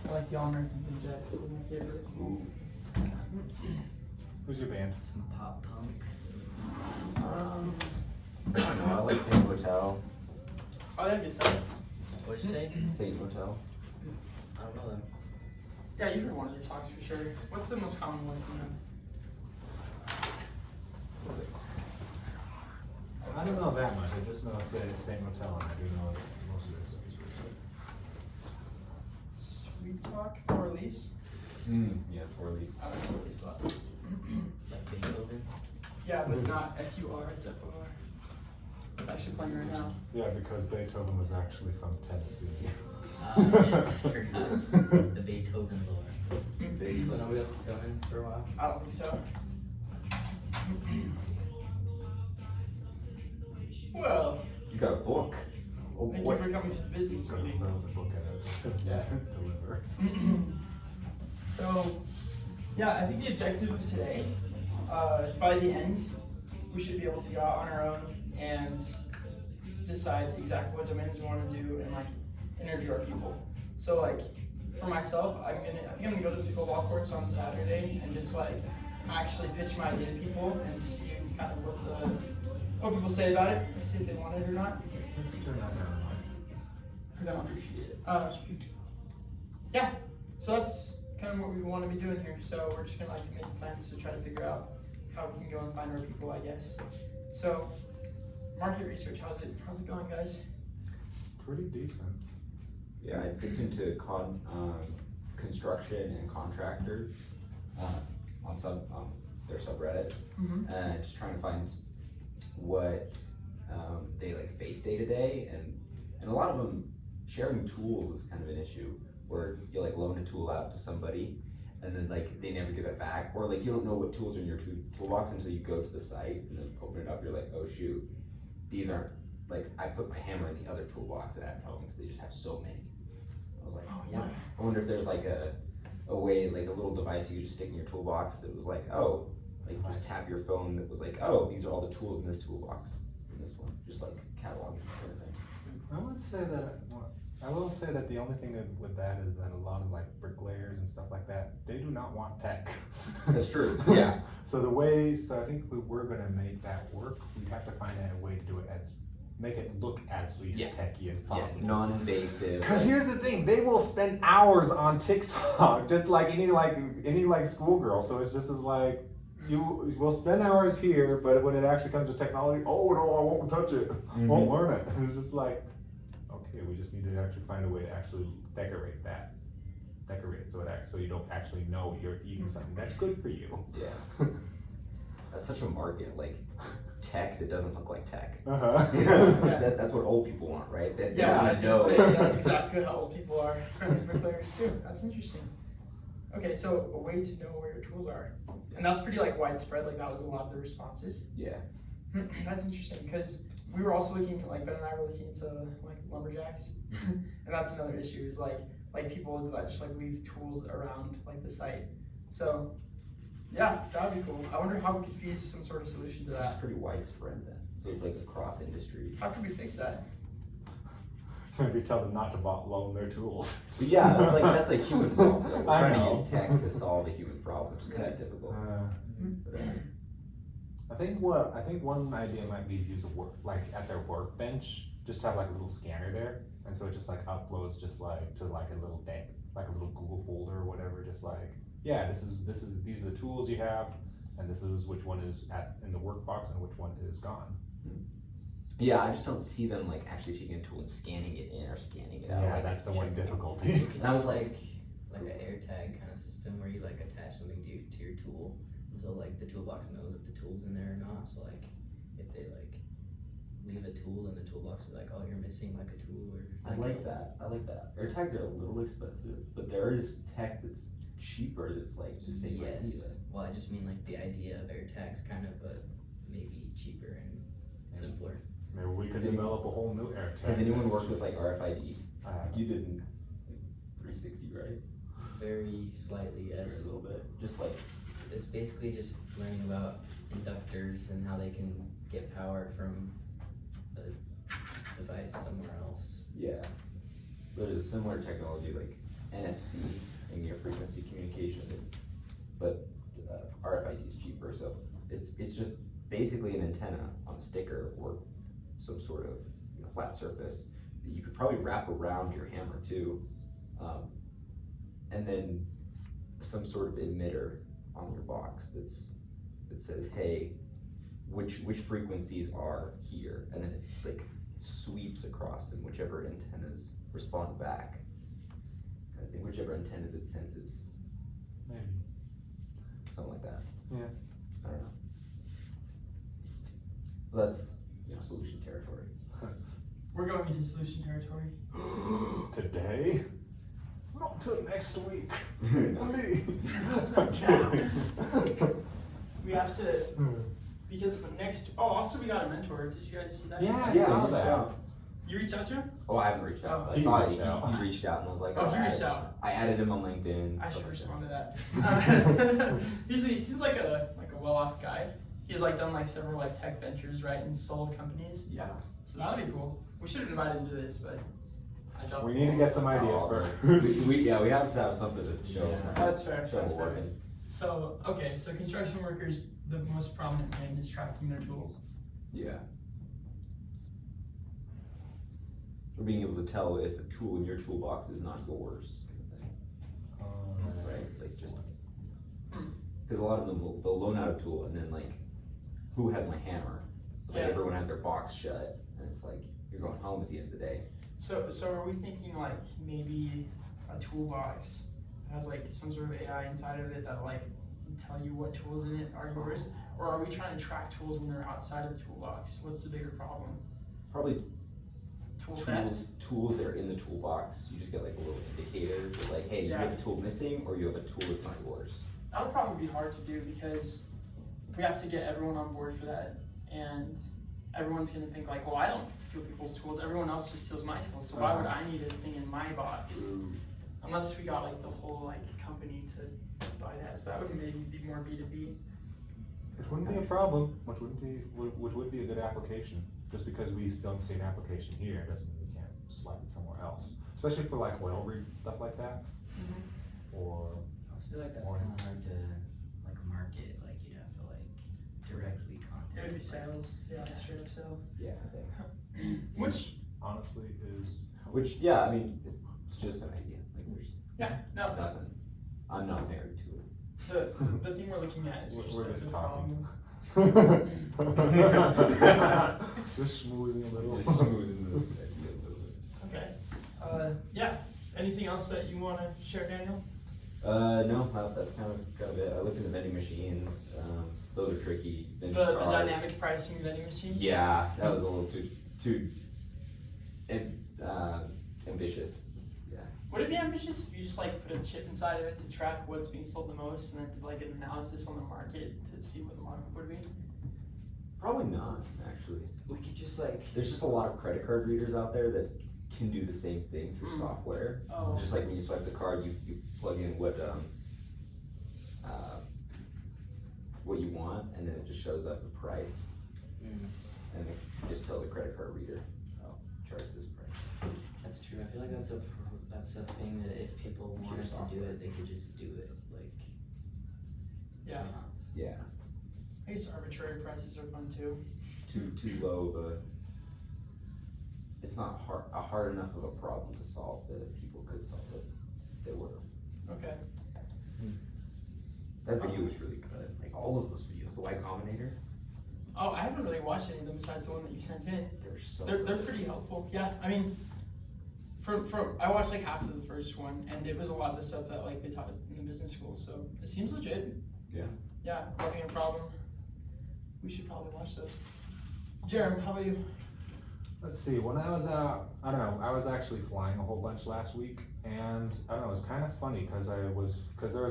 I like the All-American Jets. They're my favorite. Ooh. Who's your band? Some pop punk. I don't know, I like Saint Hotel. Oh, that'd be sad. What'd you say? Saint Hotel. I don't know them. Yeah, you've heard one of their songs for sure. What's the most common one from them? I don't know that much. I just know Saint Motel, and I do know most of their stuff is pretty Sweet Talk for Release. Yeah, for these. I don't know what it's about. Like Beethoven. Yeah, but not F-U-R, it's F-O-R. It's actually playing right now. good. Yeah, because Beethoven was actually from Tennessee. Yes, I forgot. The Beethoven lore. So nobody else is coming for a while? I don't think so. Well, You got a book. Oh thank boy. you for coming to the business Got meeting. the book I was Yeah. deliver. So, yeah, I think the objective of today, by the end, we should be able to go out on our own and decide exactly what domains we want to do and like interview our people. So like for myself, I think I'm gonna go to the pickleball courts on Saturday and just like actually pitch my idea to people and see kind of what people say about it, and see if they want it or not. Let's turn that down. I don't appreciate it. Yeah, so that's kind of what we want to be doing here. So we're just gonna like make plans to try to figure out how we can go and find our people, I guess. So market research, how's it going, guys? Pretty decent. Yeah, I dipped into construction and contractors on their subreddits, Mm-hmm. and just trying to find what they like face day to day, and a lot of them sharing tools is kind of an issue where you like loan a tool out to somebody and then like they never give it back, or like you don't know what tools are in your toolbox until you go to the site and then open it up. You're like, oh shoot, these aren't like I put my hammer in the other toolbox at home because they just have so many. I was like, Oh, yeah. I wonder if there's like a way, like a little device you could just stick in your toolbox that was like, oh, like just tap your phone that was like, oh, these are all the tools in this toolbox, in this one, just like cataloging kind of thing. I will say that the only thing with that is that a lot of like bricklayers and stuff like that, they do not want tech. That's true, yeah. So I think we're gonna make that work. We have to find a way to do it make it look as least Yeah. techy as Yes, possible. non-invasive. Because here's the thing, they will spend hours on TikTok, just like any schoolgirl. So it's just as like you will spend hours here, but when it actually comes to technology, oh no, I won't touch it, won't learn it. It's just like, okay, we just need to actually find a way to actually decorate it so you don't actually know you're eating something that's good for you. Yeah. That's such a market, like tech that doesn't look like tech. Uh-huh. That's what old people want, right? They Yeah, I wanna was gonna say that's exactly how old people are. Bricklayers too. That's interesting. Okay, so a way to know where your tools are, and that's pretty like widespread. Like that was a lot of the responses. Yeah. That's interesting because we were also looking into Ben and I were looking into like lumberjacks, and that's another issue is like people would just like leave tools around like the site. So yeah, that would be cool. I wonder how we could fuse some sort of solution to It's that. pretty widespread then. So it's like across industry. How could we fix that? Maybe tell them not to loan their tools. But yeah, that's a human problem. We're I trying know. to use tech to solve a human problem, which is kind of difficult. But, I think one idea might be to use at their workbench, just have like a little scanner there, and so it just like uploads just like to like a little Google folder or whatever, just like, yeah, these are the tools you have, and this is which one is in the workbox and which one is gone. yeah, I just don't see them like actually taking a tool and scanning it in or scanning it out. Yeah, like, that's the one just- difficulty. And I was like, Like an AirTag kind of system where you like attach something to your tool, and so like the toolbox knows if the tool's in there or not. So like if they like leave a tool, then the toolbox will be like, oh, you're missing like a tool or. I like that. AirTags are a little expensive, but there is tech that's cheaper that's like the same idea. Yes. Well, I just mean like the idea of AirTags kind of, but maybe cheaper and simpler. Maybe we could Has anyone- develop a whole new AirTag. Has anyone worked with like RFID? I You did in 360, right? Very slightly, A yes. little bit. Just like, It's basically just learning about inductors and how they can get power from a device somewhere else. yeah. There's a similar technology like NFC and near frequency communication, but RFID is cheaper, so it's just basically an antenna on a sticker or some sort of flat surface that you could probably wrap around your hammer too, and then some sort of emitter on your box that says, hey, which frequencies are here, and then it like sweeps across, and whichever antennas respond back, kind of thing, whichever antennas it senses, Maybe. something like that. Yeah. I don't know. But that's solution territory. We're going into solution territory. Today? Not until next week. No. Please. I'm kidding. We have to, because of the next, also we got a mentor. Did you guys see that? Yeah, I Yeah, saw you reached that. out. You reached out to him? Oh, I haven't reached out. Oh, I he saw reached out. he reached out and I was like, Oh, he I- reached out. I added him on LinkedIn. I stuff should like respond to that. He seems like a well-off guy. He's like done like several like tech ventures, right, and sold companies. Yeah. So that would be cool. We should have invited him to this, but I dropped. We need to get some ideas Oh, first. we have to have something to show. Yeah. That's fair. Show That's we're fair. working. So okay, so construction workers, the most prominent thing is tracking their tools. Yeah. Or being able to tell if a tool in your toolbox is not yours, kind of thing, right? Like just because a lot of them they'll loan out a tool and then like, who has my hammer? Like Yeah. everyone has their box shut, and it's like you're going home at the end of the day. So are we thinking like maybe a toolbox has like some sort of AI inside of it that like tell you what tools in it are yours, or are we trying to track tools when they're outside of the toolbox? What's the bigger problem? Probably Tool theft. tools that are in the toolbox. You just get like a little indicator, that, like, hey, you Yeah. have a tool missing, or you have a tool that's not yours. That would probably be hard to do because we have to get everyone on board for that, and everyone's gonna think like, well, I don't steal people's tools. Everyone else just steals my tools, so why would I need anything in my box? Unless we got like the whole like company to buy that, so that would maybe be more B2B. Which wouldn't be a problem, which would be a good application. Just because we don't see an application here doesn't mean we can't swipe it somewhere else. Especially for like oil rigs and stuff like that. Or I also feel like that's Or- kind of hard to like market. Like you'd have to like directly It contact. would be sales, yeah, straight up sales. Yeah, I think. Which, honestly is Yeah, I mean, it's just an idea. Like there's yeah, no, nothing. I'm not married to it. the thing we're looking at is just We're like just the talking. problem. Just schmoozing a little. Just smoothing the idea a little bit. Okay, yeah, anything else that you wanna share, Daniel? No, that's kind of it. I looked into vending machines. Those are tricky. The Vintage cars. dynamic pricing vending machines? Yeah, that was a little too ambitious. Yeah. Would it be ambitious if you just like put a chip inside of it to track what's being sold the most and then do like an analysis on the market to see what the market would be? Probably not, actually. We could just like There's just a lot of credit card readers out there that can do the same thing through Mm. software. Oh. Just like when you swipe the card, you plug in what you want, and then it just shows up the price, and then you just tell the credit card reader, oh, charge this price. That's true. I feel like that's a thing that if people wanted to do it, they could just do it. Like Yeah, Yeah, I guess arbitrary prices are fun too. too low of a. It's not hard enough of a problem to solve that if people could solve it, they would have. Okay. That video was really good. Like all of those videos, the Y Combinator, Oh, I haven't really watched any of them besides the one that you sent in. they were so. They're good. pretty helpful. Yeah, I mean, I watched like half of the first one, and it was a lot of the stuff that like they taught in the business school. So it seems legit. Yeah. Yeah, having a problem. We should probably watch those. Jerem, how about you? Let's see, when I was out, I don't know, I was actually flying a whole bunch last week, and I don't know, it was kind of funny, cause there was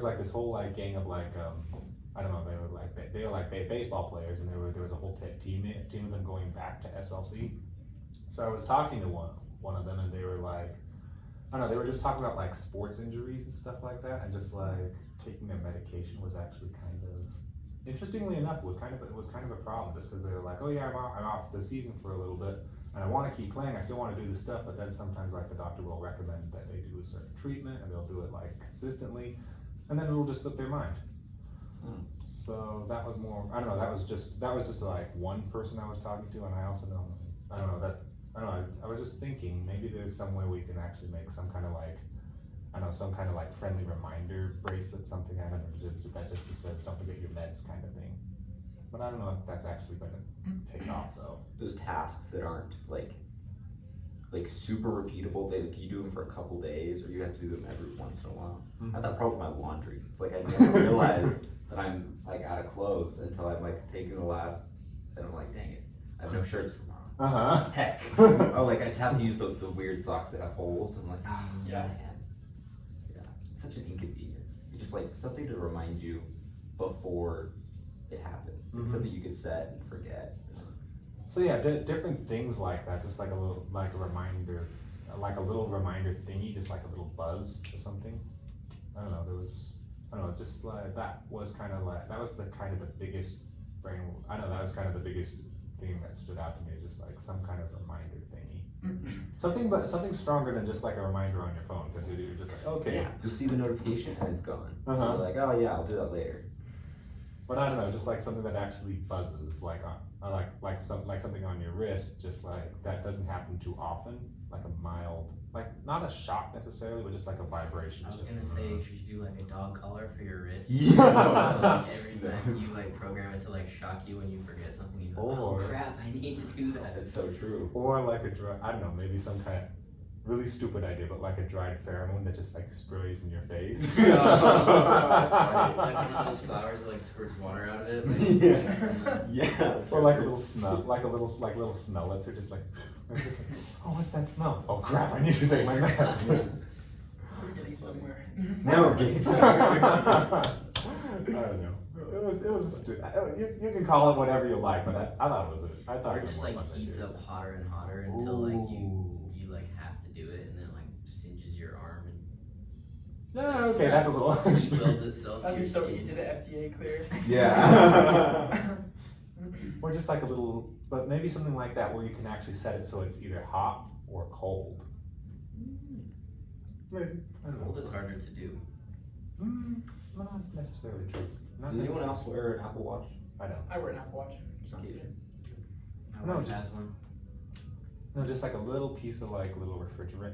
like this whole like gang of like, I don't know, they were like baseball players, and there was a whole team of them going back to SLC. So I was talking to one of them, and they were like, I don't know, they were just talking about like sports injuries and stuff like that, and just like taking their medication was actually kind of, interestingly enough, it was kind of a problem, just because they were like, oh yeah, I'm off the season for a little bit. and I want to keep playing, I still want to do the stuff, but then sometimes like the doctor will recommend that they do a certain treatment and they'll do it like consistently, and then it will just slip their mind. So that was more, I don't know, that was just like one person I was talking to, and I also know, I don't know, I was just thinking, maybe there's some way we can actually make some kind of like, I don't know, some kind of like friendly reminder bracelet, something, I don't know, that just says don't forget your meds kind of thing. But I don't know if that's actually gonna take off though. Those tasks that aren't like super repeatable, they like, you do them for a couple days, or you have to do them every once in a while. I have that problem with my laundry. It's like I never realize that I'm like out of clothes until I'm like taking the last, and I'm like, dang it, I have no shirts for tomorrow. Heck. Oh, like I have to use the weird socks that have holes. I'm like, oh, Yeah. man. Yeah, it's such an inconvenience. You just like something to remind you before it happens. It's something you could set and forget. So yeah, different things like that, just like a little, like a reminder, like a little reminder thingy, just like a little buzz or something. I don't know, just like, that was kind of like, that was the kind of the biggest brain, I don't know, that was kind of the biggest thing that stood out to me, just like some kind of reminder thingy. Something stronger than just like a reminder on your phone, because you're just like, okay. Yeah, you'll see the notification and it's gone. Uh-huh. You're like, oh yeah, I'll do that later. But I don't know, just like something that actually buzzes, like on, like something on your wrist, just like that doesn't happen too often, like a mild, like not a shock necessarily, but just like a vibration. I was gonna say you should do like a dog collar for your wrist. Yeah. So, like, every time you like program it to like shock you when you forget something, you go, oh Or- crap, I need to do that. That's so true. Or like I don't know, maybe some kind of really stupid idea, but like a dried pheromone that just like sprays in your face. That's funny. Like one of those flowers that like squirts water out of it. Like, Yeah. Yeah. Or like a little smell, like little smellets are just like, oh, what's that smell? Oh crap, I need to take my meds. We're getting somewhere. Now we're getting I don't know. It was you can call it whatever you like, but I thought it was I thought Or it it was just more like fun than heats it is. up hotter and hotter until like you Ooh. like have to do it, and then like singes your arm and Yeah, okay, that's a little. builds itself. That'd to be your so skin. easy to FDA clear. Yeah. Or just like a little, but maybe something like that where you can actually set it so it's either hot or cold. Maybe. I don't know. Cold is harder to do. Not necessarily true. Not Does anyone necessarily. else wear an Apple Watch? I don't. I wear an Apple Watch. Sounds Okay. good. My No, wife just- has one. No, just like a little piece of like little refrigerant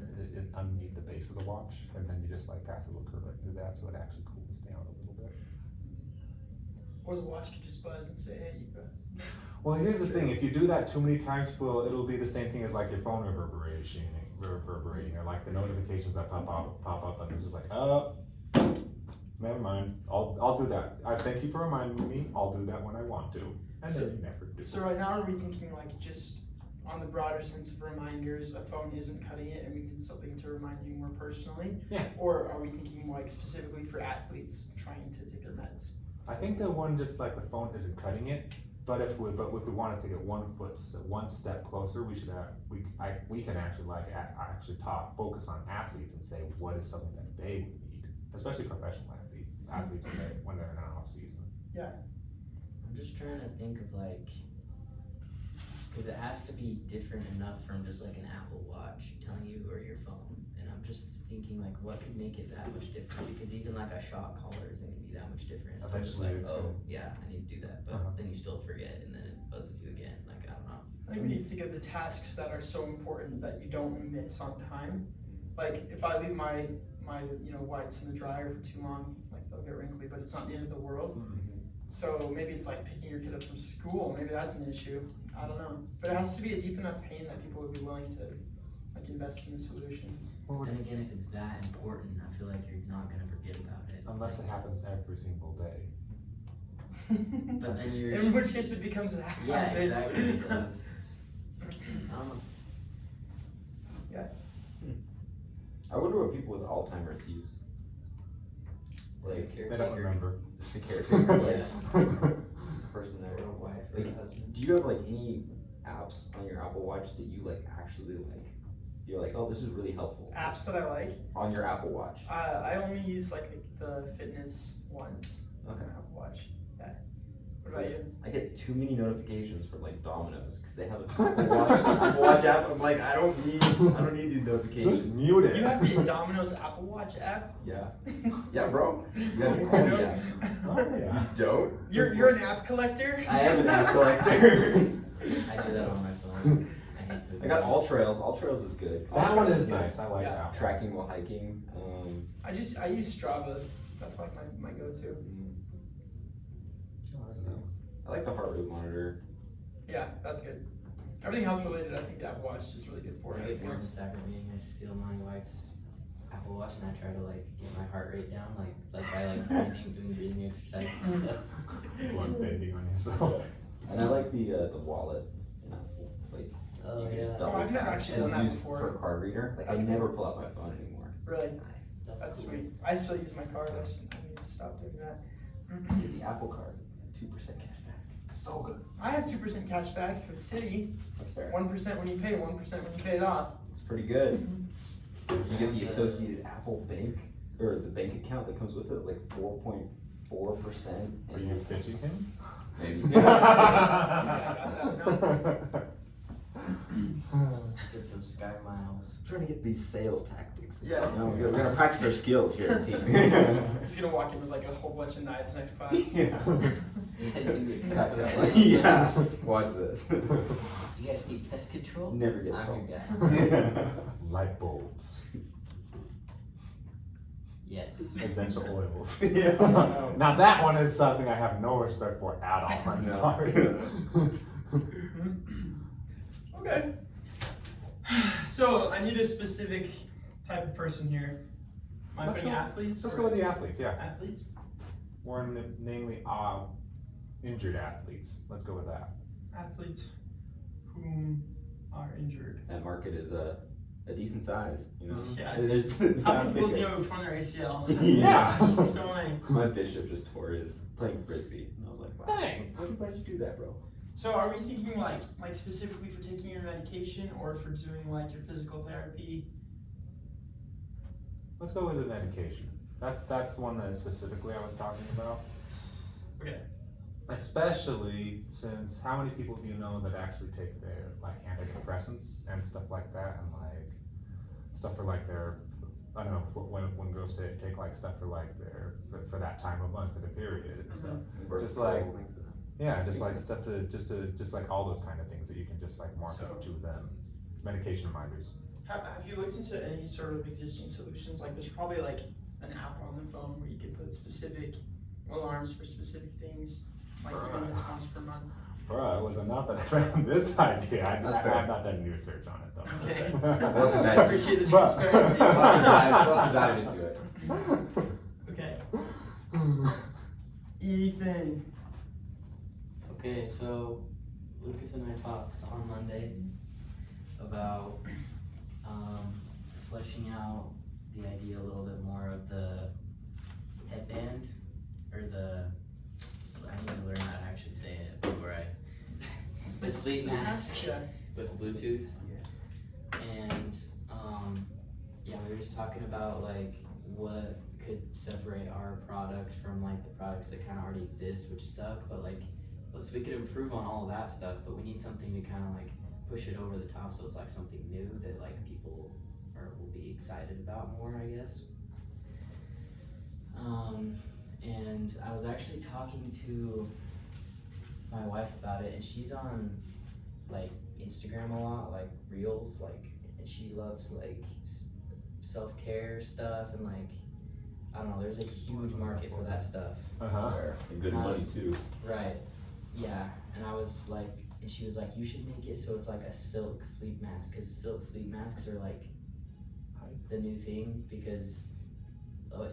underneath the base of the watch, and then you just like pass a little current through that so it actually cools down a little bit. Or the watch could just buzz and say, hey, you got. Well, here's the thing: if you do that too many times, it'll be the same thing as like your phone reverberating, or like the notifications that pop up, and it's just like, never mind. I'll do that. I thank you for reminding me. I'll do that when I want to, and So- then you never do. So right now, are we thinking like just on the broader sense of reminders, a phone isn't cutting it and we need something to remind you more personally? Yeah. Or are we thinking like specifically for athletes trying to take their meds? I think the one just like the phone isn't cutting it, but if we wanted to get one step closer, we can actually focus on athletes and say what is something that they would need, especially professional athletes when they're in an off season. I'm just trying to think of like, because it has to be different enough from just like an Apple Watch telling you or your phone. And I'm just thinking like, what could make it that much different? Because even like a shock collar isn't gonna be that much different. It's still just Eventually like, it's oh gonna- yeah, I need to do that, but Uh-huh. then you still forget, and then it buzzes you again. Like I don't know. I think we need to think of the tasks that are so important that you don't miss on time. Like if I leave my whites in the dryer for too long, like they'll get wrinkly, but it's not the end of the world. So maybe it's like picking your kid up from school. Maybe that's an issue. I don't know. But it has to be a deep enough pain that people would be willing to like invest in a solution. Then again, if it's that important, I feel like you're not gonna forget about it. Unless it happens every single day. But then you're. In which case it becomes a habit. Yeah, exactly. So it's, I don't know. I wonder what people with Alzheimer's use. Like They don't remember. the caretaker, like Yeah. the person there. Or a wife or Like, a husband. do you have like any apps on your Apple Watch that you like actually like? You're like, oh, this is really helpful. Apps that I like. On your Apple Watch. I only use like the fitness ones on Okay. my Apple Watch. Yeah. What about you? I get too many notifications from like Domino's because they have an Apple Watch app. I'm like, I don't need these notifications. Just mute it. You have the Domino's Apple Watch app? Yeah, yeah, bro. You gotta be cool, yeah. Oh, yeah. You don't? You're an app collector? I am an app collector. I do that on my phone. I hate to. I got All Trails. All Trails is good. That one is nice. I like Yeah. that one. Tracking while hiking. I use Strava. That's like my go-to. Oh, that's So, I like the heart rate monitor. Yeah, that's good. Everything health related, I think the Apple Watch is really good for. When I get Everything bored in else. the sacrament meeting, I steal my wife's Apple Watch and I try to like get my heart rate down, like by like doing breathing exercises and stuff. Blood bending on yourself. And I like the wallet. You know, like Oh you can yeah. just double I've never tap actually and done that use before. for a card reader. Like That's I cool. never pull out my phone anymore. Really, Nice. that's cool. sweet. I still use my card. I need to stop doing that. Get the Apple Card, 2% cashback. So good. I have 2% cash back with Citi. That's fair. 1% when you pay, 1% when you pay it off. It's pretty good. You get the associated Apple Bank or the bank account that comes with it, like 4.4%. Are you pitching him? Maybe. Get those sky miles. Trying to get these sales tactics. Yeah. You know, we're gonna practice our skills here at the team. He's gonna walk in with like a whole bunch of knives next class. Yeah. You guys need to cut the slides. Yeah. Watch this. You guys need pest control? Never gets I'm told. your guy. Light bulbs. Yes. Essential oils. Yeah. Now that one is something I have no respect for at all. I'm No. sorry. Okay. So I need a specific type of person here. Am I Let's putting go- athletes? Let's or go with the athletes, yeah. athletes. More namely, injured athletes. Let's go with that. Athletes whom are injured. That market is a decent size, you know. Yeah. There's How many people do you know who've torn their ACL? Yeah. So many. My bishop just tore his playing frisbee, and I was like, wow. Dang. Why'd you do that, bro? So are we thinking like specifically for taking your medication or for doing like your physical therapy? Let's go with the medication. That's one that specifically I was talking about. Okay. Especially since how many people do you know that actually take their like antidepressants and stuff like that, and like stuff for like their, I don't know, when girls take like stuff for like their for that time of month for the period and stuff. Just like- Yeah, just like stuff just like all those kind of things that you can just like market So- to them. Medication reminders. Have you looked into any sort of existing solutions? Like there's probably like an app on the phone where you can put specific alarms for specific things, like even if it's once per month. Bruh, it was enough that I found this idea. I That's fair. have not done any research on it though. Okay. Well, it's a I bad- appreciate the But- transparency. We'll have to dive into it. Okay. Ethan. Okay, so Lucas and I talked on Monday about fleshing out the idea a little bit more of the headband, or I need to learn how to actually say it before I, the sleep mask Yeah. with Bluetooth. And yeah, we were just talking about like what could separate our product from like the products that kind of already exist, which suck, but like, so we could improve on all of that stuff, but we need something to kind of like push it over the top, so it's like something new that like people will be excited about more, I guess. And I was actually talking to my wife about it, and she's on like Instagram a lot, like Reels, like, and she loves like self-care stuff, and like, I don't know, there's a huge market for that stuff. Uh-huh. And good money too. Right. Yeah. And I was like, and she was like, you should make it so it's like a silk sleep mask, because silk sleep masks are like the new thing, because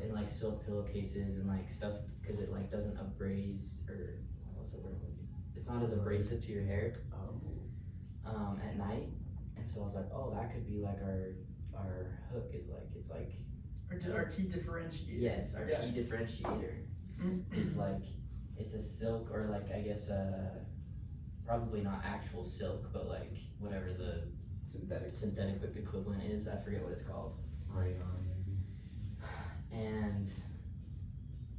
and like silk pillowcases and like stuff, because it like doesn't abrase, or what's the word? It's not as abrasive to your hair at night. And so I was like, oh, that could be like our hook, is like, it's like, Our key differentiator. yes, our Yeah. key differentiator Mm. is like, it's a silk, or like, I guess probably not actual silk, but like whatever the synthetic equivalent is, I forget what it's called. Rayon, maybe. And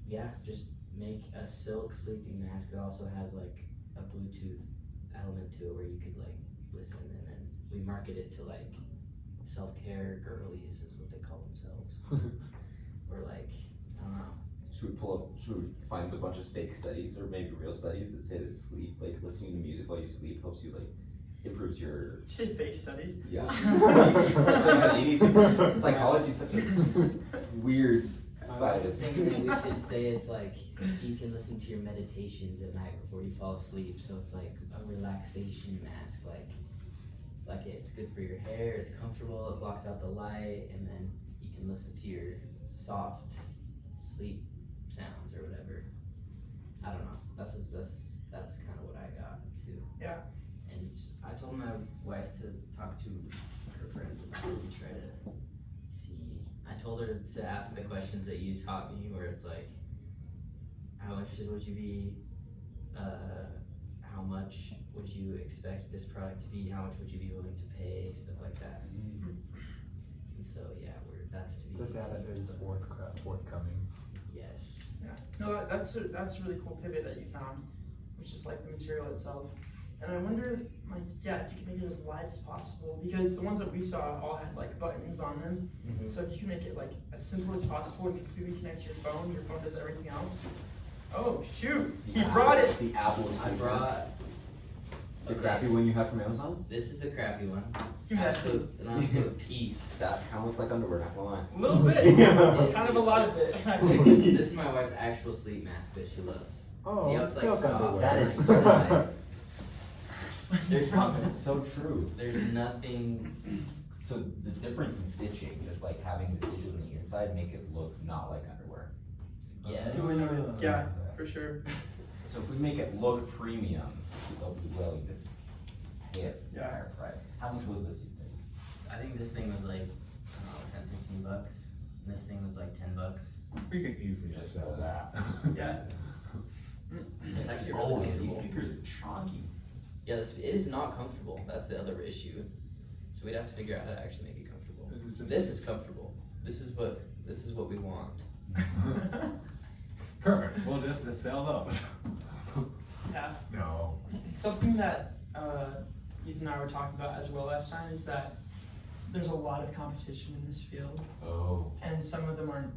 yeah, just make a silk sleeping mask that also has like a Bluetooth element to it where you could like listen, and then we market it to like self-care girlies is what they call themselves. Or like, I don't know. Should we find a bunch of fake studies or maybe real studies that say that sleep, like listening to music while you sleep helps you like improves your You say fake studies. yeah. Psychology is such a weird I side was of thinking that we should say it's like, so you can listen to your meditations at night before you fall asleep, so it's like a relaxation mask, like it's good for your hair, it's comfortable, it blocks out the light, and then you can listen to your soft sleep sounds or whatever. I don't know, that's kind of what I got too. Yeah. And I told my wife to talk to her friends about it and try to see. I told her to ask the questions that you taught me, where it's like, how interested would you be? How much would you expect this product to be? How much would you be willing to pay? Stuff like that. And so yeah, that's to be. The data continued, is but forthcoming. yes. Yeah. No, that's a really cool pivot that you found, which is like the material itself. And I wonder, like, yeah, if you can make it as light as possible, because the ones that we saw all had like buttons on them. Mm-hmm. So if you can make it like as simple as possible and completely connect to your phone does everything else. Oh shoot, he brought it. The Apple is I brought. the crappy one you have from Amazon. This is the crappy one. Give me that Absolute, an absolute piece. That kind of looks like underwear, not gonna lie. A little bit. Yeah. Kind of a lot of it. This is my wife's actual sleep mask that she loves. Oh, See how it's like silk soft? underwear. That is so nice. There's It's so true. There's nothing. So the difference in stitching is like having the stitches on the inside make it look not like underwear. Yes. Do we know? Yeah, for sure. So if we make it look premium, they'll be willing to pay a Yeah. higher price. How much was this, you think? I think this thing was like, I don't know, $10, $15. And this thing was like $10. We could easily just sell that. Yeah. It's actually Oh, really yeah, these comfortable. speakers are chunky. Yeah, it is not comfortable. That's the other issue. So we'd have to figure out how to actually make it comfortable. Is it just- This is comfortable. This is what we want. Perfect. We'll just sell those. Yeah. No. Something that Ethan and I were talking about as well last time is that there's a lot of competition in this field, Oh. and some of them are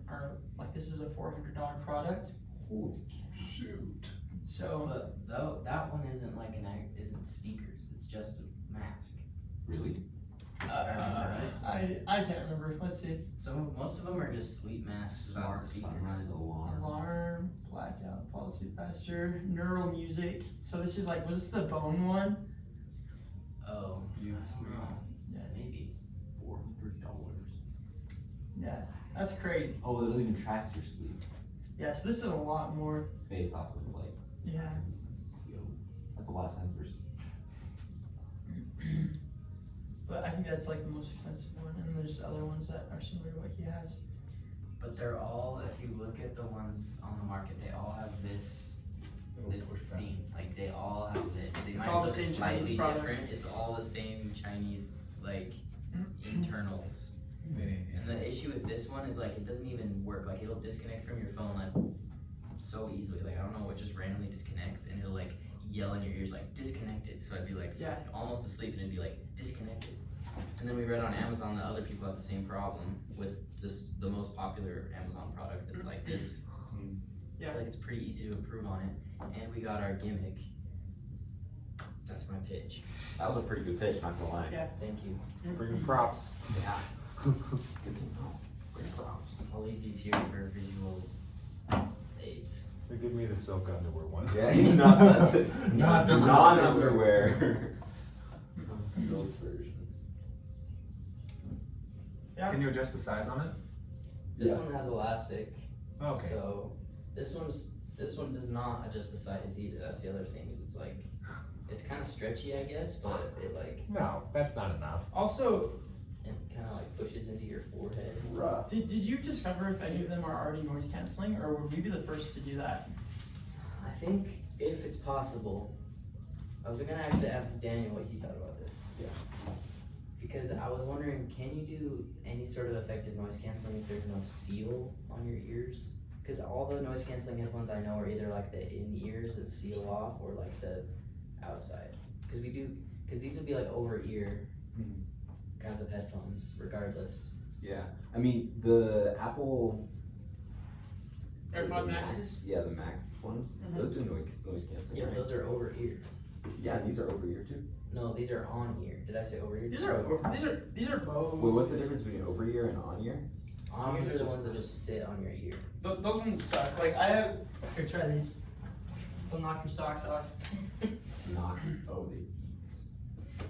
like, this is a $400 product. Holy Shoot. So But though that one isn't like isn't speakers. It's just a mask. really? I can't remember. Let's see. So most of them are just sleep masks without Smart speakers. sunrise alarm. Alarm, blackout, fall asleep faster, neural music. So this is like, was this the bone one? Oh, Yes. I don't know. Yeah. Maybe. $400. Yeah, that's crazy. Oh, it even tracks your sleep Yeah, so this is a lot more. based off of like, Yeah. that's a lot of sensors. But I think that's like the most expensive one, and there's other ones that are similar to what he has. But they're all, if you look at the ones on the market, they all have this theme. Like they all have this. They It's might all the look same slightly Chinese product. different. It's all the same Chinese like internals. And the issue with this one is like it doesn't even work. Like it'll disconnect from your phone like so easily. Like I don't know what just randomly disconnects, and it'll like yell in your ears like disconnected. So I'd be like Yeah. almost asleep, and it'd be like disconnected. And then we read on Amazon that other people have the same problem with the most popular Amazon product that's like this. Yeah. Like it's pretty easy to improve on it, and we got our gimmick. That's my pitch. That was a pretty good pitch, not gonna lie. Yeah. Thank you. Bring props. Yeah. Good to know. Great props. I'll leave these here for visual aids. They give me the silk underwear one. Yeah, not the Not the non-underwear. Silk version. Yeah. Can you adjust the size on it? This Yeah. one has elastic. Okay. So this one does not adjust the size either. That's the other thing. Is it's like it's kind of stretchy, I guess, but it like No, that's not enough. Also, it kind of like pushes into your forehead. Rough. did you discover if any of them are already noise canceling, or would we be the first to do that? I think if it's possible, I was gonna actually ask Daniel what he thought about this. Yeah. Because I was wondering, can you do any sort of effective noise canceling if there's no seal on your ears? because all the noise canceling headphones I know are either like the in ears that seal off or like the outside. Because these would be like over ear kinds of headphones, regardless. Yeah, I mean the Apple AirPod the Maxes? Yeah, the Max ones. Mhm. Those do noise canceling. Yeah, but right? those are over ear. Yeah, these are over ear too. No, these are on ear. Did I say over ear? These are both. Wait, what's the difference between over ear and on ear? On ears are the ones that just sit on your ear. Those ones suck. Like I have. Here, try these. They'll knock your socks off. Not. Oh, they.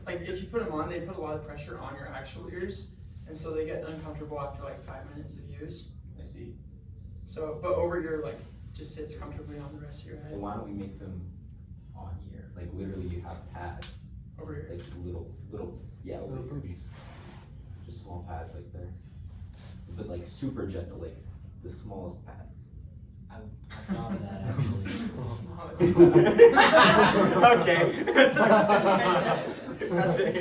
Like if you put them on, they put a lot of pressure on your actual ears, and so they get uncomfortable after like 5 minutes of use. I see. So, but over ear like just sits comfortably on the rest of your Well, head. why don't we make them on ear? Like literally, you have pads, Over ear. like little, yeah, over Little ear. boobies. Just small pads like there, but like super gentle, like the smallest pads. I thought of that actually. Smallest. Okay. That's it.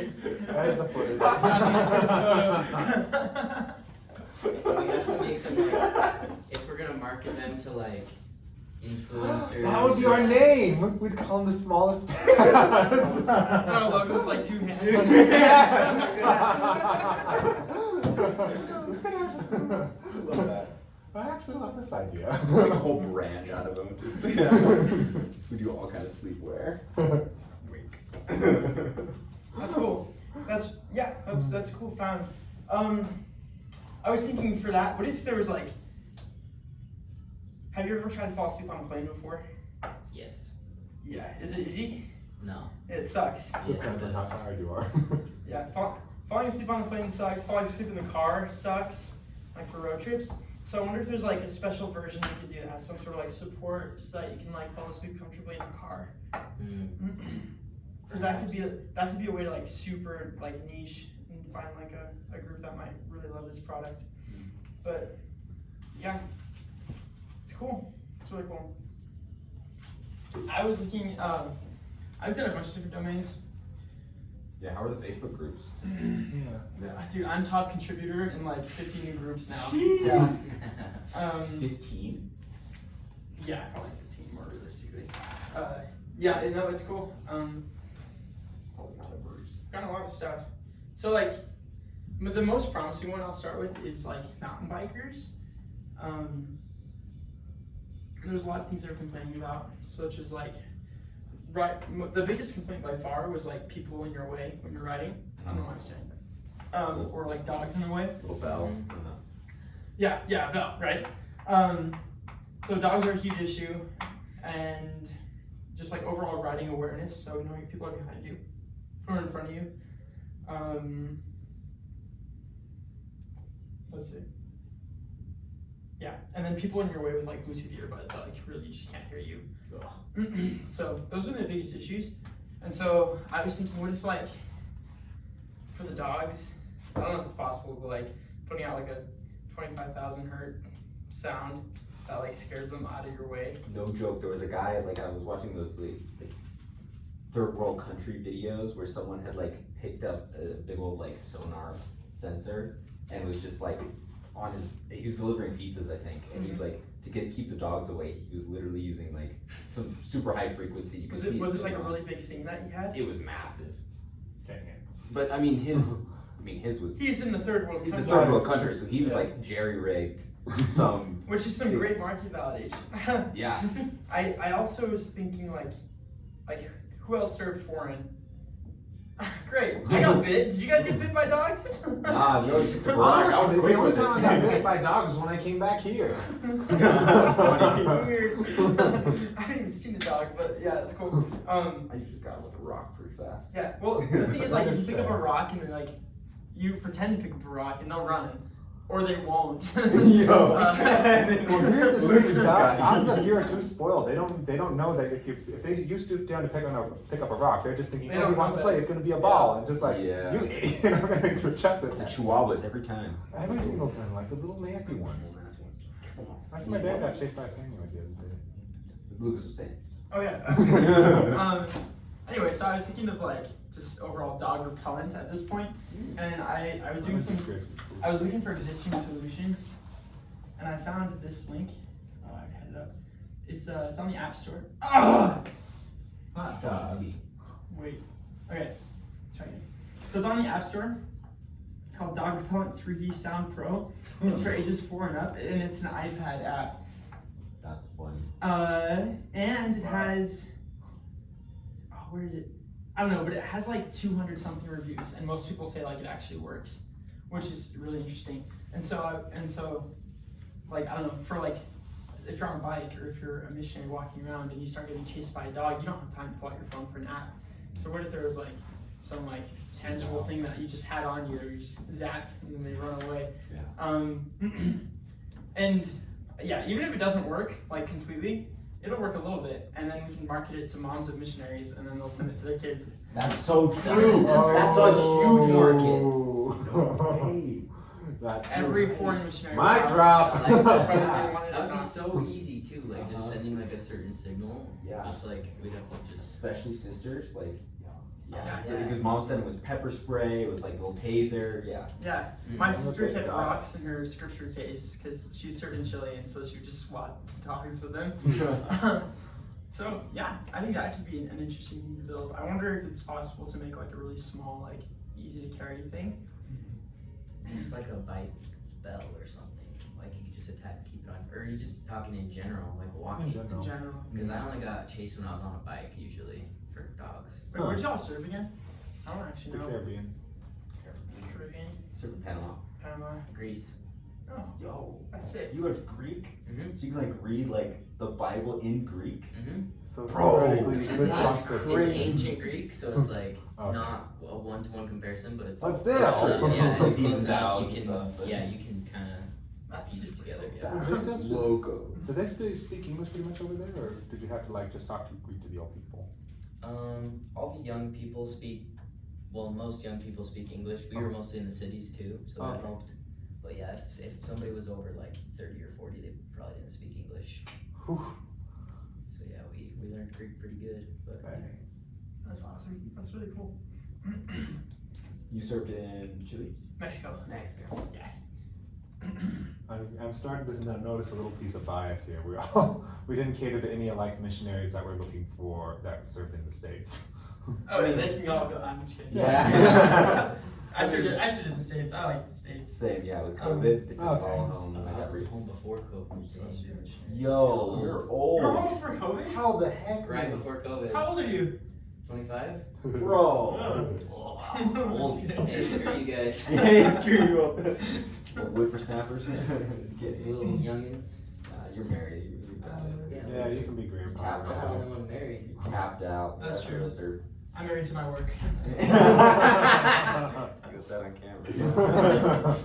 That is the footage. We have to make them like, if we're gonna market them to like influencers. That would be our name. We'd call them the smallest pads. And our logo's like 2 hands. Love that. I actually love this idea. Make a whole brand out of them. Just, we do all kind of sleepwear. Wink. That's cool. That's cool. Found. I was thinking for that. What if there was like? Have you ever tried to fall asleep on a plane before? Yes. Yeah. Is it easy? No. It sucks. Yeah, Depends on how tired you are. Yeah. Falling asleep on a plane sucks. Falling asleep in the car sucks. Like for road trips. So I wonder if there's like a special version you could do that has some sort of like support so that you can like fall asleep comfortably in the car. Because that could be a way to like super like niche and find like a group that might really love this product. But yeah, it's cool. It's really cool. I was looking. I've done a bunch of different domains. Yeah, how are the Facebook groups? Dude, I'm top contributor in like 50 new groups now. Yeah. 15. Yeah, probably 15 more realistically. Yeah, no, it's cool. Got a lot of stuff. So like, the most promising one I'll start with is like mountain bikers. There's a lot of things they're complaining about, such as like, the biggest complaint by far was like people in your way when you're riding. I don't know what I'm saying. Or like dogs in the way. Little bell. Yeah, bell, right? So dogs are a huge issue, and just like overall riding awareness, so knowing people are behind you or in front of you. Let's see. Yeah, and then people in your way with like Bluetooth earbuds that like really just can't hear you. So those are the biggest issues. And so I was thinking, what if like for the dogs, I don't know if it's possible, but like putting out like a 25,000 hertz sound that like scares them out of your way. No joke, there was a guy, like I was watching those like third world country videos where someone had like picked up a big old like sonar sensor and was just like on his, he was delivering pizzas I think, and he'd like, to keep the dogs away, he was literally using like some super high frequency. You could see Was it like a really big thing that he had? It was massive. Dang it. But I mean his was, He's in the third world he's a country, third world country, so he was Yeah. like jerry-rigged some, which is some great market validation. yeah. I also was thinking like who else served foreign? Great, I got bit. Did you guys get bit by dogs? Nah, no, it's just Honestly, the only time I got bit by dogs was when I came back here. That's funny. Weird. I haven't even seen a dog, but yeah, it's cool. I usually got with a rock pretty fast. Yeah. Well, the thing is, like, you That is pick up a fair. rock and then like you pretend to pick up a rock and they'll run, or they won't. Yo. Well, here's the Look at thing: this dogs guy. up here are too spoiled. They don't know that if you stoop down to pick up a rock, they're just thinking, They oh, he don't wants know to play. that. It's going to be a ball, and just like Yeah. you idiot, I'm going to check this. It's the chihuahuas every time. Every single time, like the little nasty ones. Come on. Like my dad got chased by a Samuel the other day. Lucas was saying. Oh yeah. Anyway, so I was thinking of like just overall dog repellent at this point, and I was doing some. I was looking for existing solutions, and I found this link. I had it up. It's on the App Store. Ah! Hot dog. Wait. Okay. Try again. So it's on the App Store. It's called Dog Repellent 3D Sound Pro. It's for ages 4 and up, and it's an iPad app. That's funny. And it has. Oh, where did it? I don't know, but it has like 200 something reviews, and most people say like it actually works, which is really interesting. And so, like I don't know, for like if you're on a bike or if you're a missionary walking around and you start getting chased by a dog, you don't have time to pull out your phone for an app. So what if there was like some like tangible thing that you just had on you, or you just zap and then they run away? Yeah. And yeah, even if it doesn't work like completely, it'll work a little bit, and then we can market it to moms of missionaries, and then they'll send it to their kids. That's so true. That's a huge market. Hey. That's Every foreign missionary. Mic will drop. have it, whether they want it That or would be not. so easy too, like just sending like a certain signal. Yeah. Just like we'd have to just. Especially sisters, like. Yeah. Because mom said it was pepper spray with like a little taser. Yeah. Yeah, Mm. my I'm sister okay kept with that. rocks in her scripture case because she served in Chile, and so she would just swat dogs with them. So yeah, I think that could be an interesting thing to build. I wonder if it's possible to make like a really small, like easy to carry thing. Just like a bike bell or something. Like you could just attach, keep it on, or you just talking in general, like walking. In general. Because I only got chased when I was on a bike usually for dogs. Wait, where'd y'all serve again? I don't actually The know. Caribbean. Caribbean, Sort of Panama. Panama. Greece. Oh, Yo. that's it. You learned Greek? Mm-hmm. So you can like read like the Bible in Greek? Mm-hmm. So Bro, theoretically, you could that's talk to- crazy. It's ancient Greek, so it's like Okay. not a one-to-one comparison, but it's. But still. yeah, it's These close and enough. thous You and can, stuff, but- yeah, you can kind of That's piece it super together. cool. Yeah. This is- Loco. Did they speak English pretty much over there, or did you have to like just talk to Greek to the old people? All the young people speak. Well, most young people speak English. We were mostly in the cities too, so that Okay. helped. But yeah, if somebody was over like 30 or 40, they probably didn't speak English. Whew. So yeah, we learned Greek pretty good. But Okay. That's awesome. That's really cool. You served in Chile? Mexico. Mexico. I'm starting to notice a little piece of bias here. We didn't cater to any like missionaries that we're looking for that served in the States. Oh, yeah, they can all go. I'm just kidding. Yeah. I served in the States. I like the States. Same, yeah, with COVID. This is all okay. home. I I got was re- home before COVID. So so- huge. Yo, you're You were old. home for COVID? How the heck? Right man? before COVID. How old are you? 25. Bro. Old. Hey, screw you guys. Hey, screw you up. Little whippersnappers. Just kidding. Little youngins. You're married. Yeah, you can be grandpa Tapped now. out. I'm married. You're tapped out. That's The true. rest of us I'm married to my work. are- Got that on camera.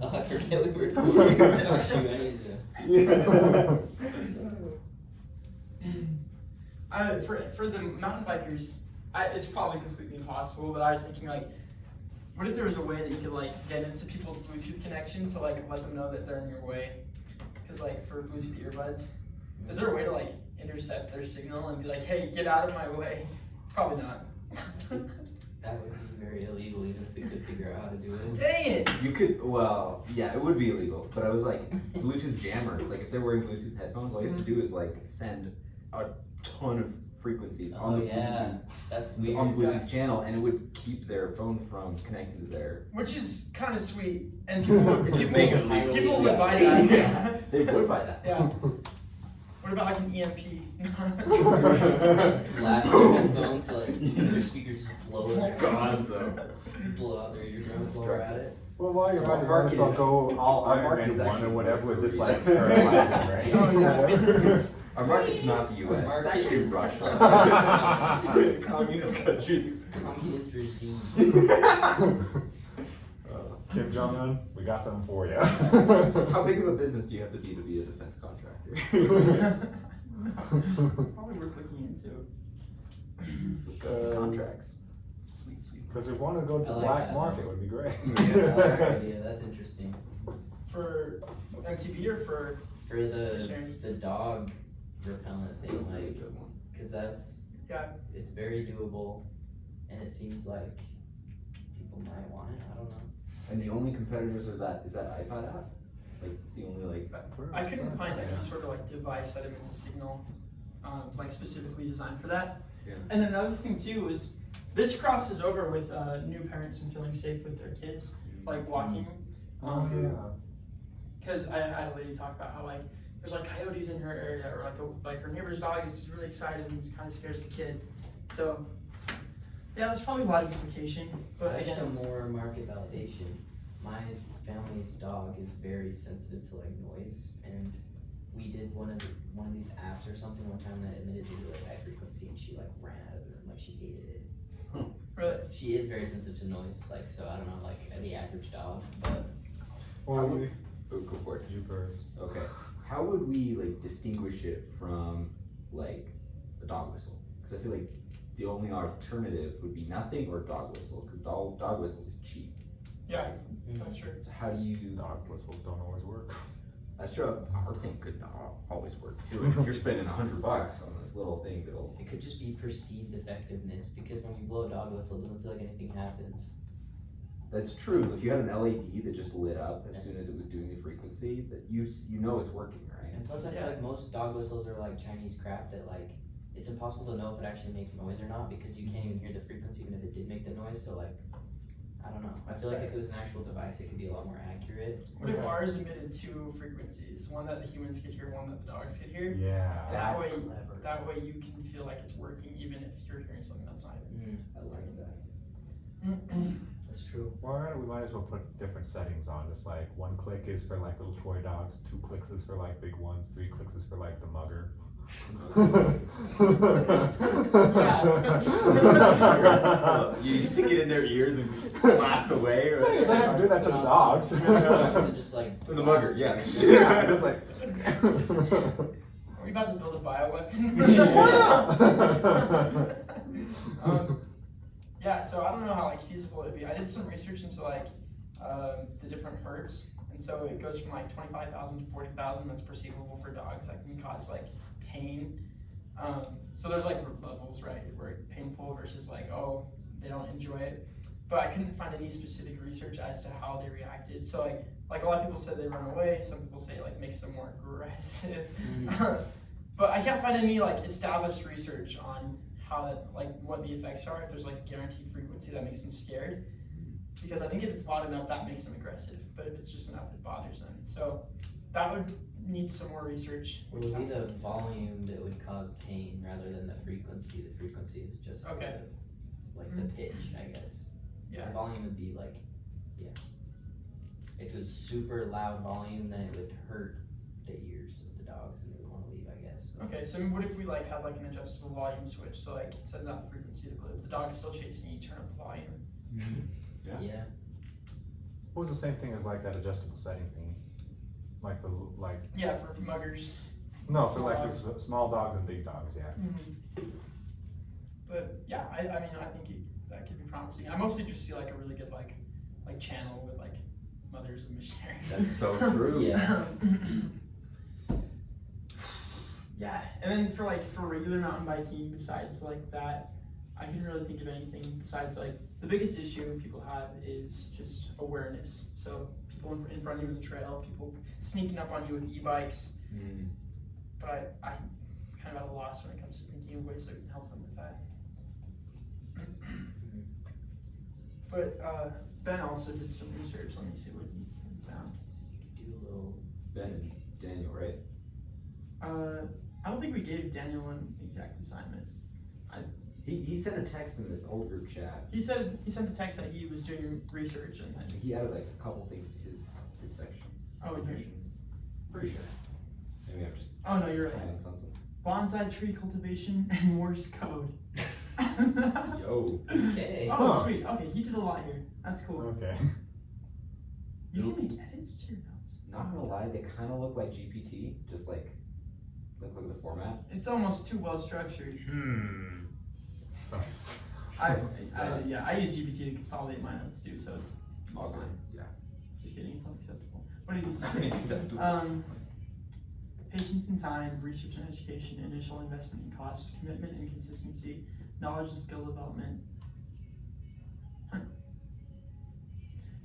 Oh, I forget we were recording. Oh, shoot, I need to. For the mountain bikers, it's probably completely impossible. But I was thinking like, what if there was a way that you could like get into people's Bluetooth connection to like let them know that they're in your way? Because like for Bluetooth earbuds, is there a way to like intercept their signal and be like, hey, get out of my way? Probably not. That would be very illegal, even if we could figure out how to do it. Dang it! You could, well, yeah, it would be illegal, but I was like, Bluetooth jammers, like if they're wearing Bluetooth headphones, all you have to do is like send a ton of frequencies on Oh the yeah, that's weird. on the Bluetooth channel, and it would keep their phone from connecting to their. Which is kind of sweet, and people would, Just make it legal. people would buy Yeah. that. They would buy that. Yeah. What about like an EMP? Blast your headphones, like your speakers just blow in there. Gonzo. Blow out their eardrums while we're at it. Well, while you're So at it, our might as well market go all our Iron market Man is 1 or actually whatever with just like Korea. paralyzing, right? Our market's not the US, it's Market actually is- Russia. Communist countries. Communist regime. Kim Jong Un, we got something for you. How big of a business do you have to be a defense contractor? Probably worth looking into. Let's go. Contracts. Sweet, sweet. Because if we want to go to the I like black that. market, would be great. That's our idea. That's interesting. For MTP or for For the dog repellent thing, like, because that's yeah. it's very doable, and it seems like people might want it. I don't know. And the only competitors are that is that iPad app? Like it's the only like. I couldn't find any sort of like device that emits a signal, like specifically designed for that. Yeah. And another thing too is this crosses over with new parents and feeling safe with their kids, like walking. Oh yeah. Because I had a lady talk about how like there's like coyotes in her area, or like her neighbor's dog is just really excited and kind of scares the kid. So yeah, there's probably a lot of implication. But I have again, some more market validation. My family's dog is very sensitive to like noise, and we did one of these apps or something one time that emitted really like high frequency, and she like ran out of the room, like she hated it. really, She is very sensitive to noise, like so I don't know, like the average dog, but Well, Oh, go for it. you first. Okay. How would we like distinguish it from like a dog whistle? Because I feel like the only alternative would be nothing or dog whistle. Because dog whistles are cheap. yeah, that's true. So how do you? Dog whistles don't always work. That's true. Our thing could not always work too. And if you're spending $100 on this little thing, that'll. it could just be perceived effectiveness, because when you blow a dog whistle, it doesn't feel like anything happens. That's true. If you had an LED that just lit up as soon as it was doing the frequency, that you know it's working, right? And plus I feel like most dog whistles are like Chinese crap that like, it's impossible to know if it actually makes noise or not, because you can't even hear the frequency even if it did make the noise, so like, I don't know. I feel like if it was an actual device, it could be a lot more accurate. What if ours emitted two frequencies, one that the humans could hear, one that the dogs could hear? Yeah. That That's way, clever. that way you can feel like it's working even if you're hearing something that's not even. I like that. That's true. Well, we might as well put different settings on. Just like 1 click is for like little toy dogs, 2 clicks is for like big ones, 3 clicks is for like the mugger. You stick it in their ears and blast away, or You don't have to do that to the dogs. It just like the mugger, yeah. Yeah, just like. Are we about to build a bioweapon? Yeah, so I don't know how like feasible it'd be. I did some research into like the different hertz, and so it goes from like 25,000 to 40,000. That's perceivable for dogs. That can cause like pain. So there's like levels, right, where it's painful versus like, oh, they don't enjoy it. But I couldn't find any specific research as to how they reacted. So like a lot of people said they run away. Some people say it like makes them more aggressive. But I can't find any like established research on how that, like what the effects are, if there's like a guaranteed frequency that makes them scared. Because I think if it's loud enough, that makes them aggressive. But if it's just enough, it bothers them. So that would need some more research. It would be the volume that would cause pain rather than the frequency. The frequency is just Okay. like the pitch, I guess. Yeah. The volume would be like, yeah. If it was super loud volume, then it would hurt the ears of the dogs and they would want to leave, I guess. Okay, so what if we like have like an adjustable volume switch, so like it sends out the frequency of the clip. If the dog's still chasing you, turn up the volume. Yeah. What was the same thing as like that adjustable setting thing? Like like. Yeah, for muggers. No, for Small like dogs. the small dogs and big dogs, yeah. But yeah, I mean I think that could be promising. I mostly just see like a really good like channel with like mothers and missionaries. That's so true. Yeah. Yeah, and then for regular mountain biking, besides like that, I couldn't really think of anything besides like the biggest issue people have is just awareness. So people in front of you with the trail, people sneaking up on you with e-bikes. But I'm kind of at a loss when it comes to thinking of ways that we can help them with that. But Ben also did some research. Let me see what he found. You could do a little. Ben and Daniel, right? I don't think we gave Daniel an exact assignment. He sent a text in the old group chat. He said he sent a text that he was doing research and then. He added like a couple things to his section. Oh, and yours. Pretty sure. Maybe I'm just Oh no, you're right. adding something. Bonsai tree cultivation and Morse code. Yo. Okay. Oh, Huh. sweet. Okay, he did a lot here. That's cool. Okay. You can make edits to your notes. Not gonna lie, they kind of look like GPT, just like look like the format. It's almost too well structured. Sus. I use GPT to consolidate my notes too, so it's All good. fine. Yeah. Just kidding, it's unacceptable. What did you say? Unacceptable. Patience and time, research and education, initial investment and cost, commitment and consistency, knowledge and skill development.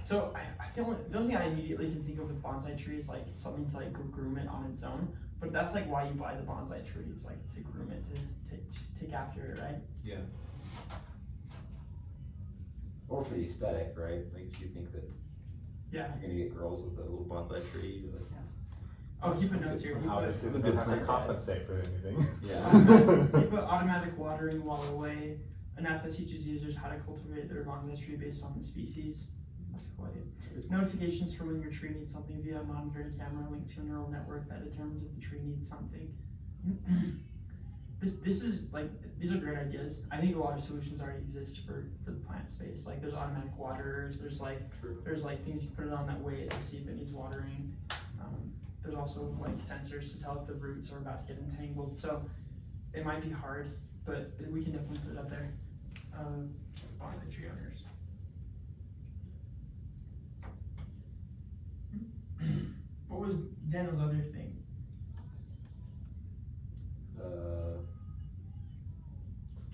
So the only thing I immediately can think of with bonsai tree is like something to like groom it on its own. But that's like why you buy the bonsai tree. It's like to groom it, to take after it, right? Yeah. Or for the aesthetic, right? Like if you think that Yeah. you're gonna get girls with a little bonsai tree, you're like, Oh, he put notes here. He put, Obviously, I'm a they good don't have plant to guy. compensate for anything. yeah. he put automatic watering while away. An app that teaches users how to cultivate their bonsai tree based on the species. That's quite it. Notifications for when your tree needs something via a monitoring camera linked to a neural network that determines if the tree needs something. This is like, these are great ideas. I think a lot of solutions already exist for the plant space. Like there's automatic waterers, there's like things you put it on that weigh it to see if it needs watering. There's also like sensors to tell if the roots are about to get entangled. So it might be hard, but we can definitely put it up there. Bonsai tree owners. What was Daniel's other thing?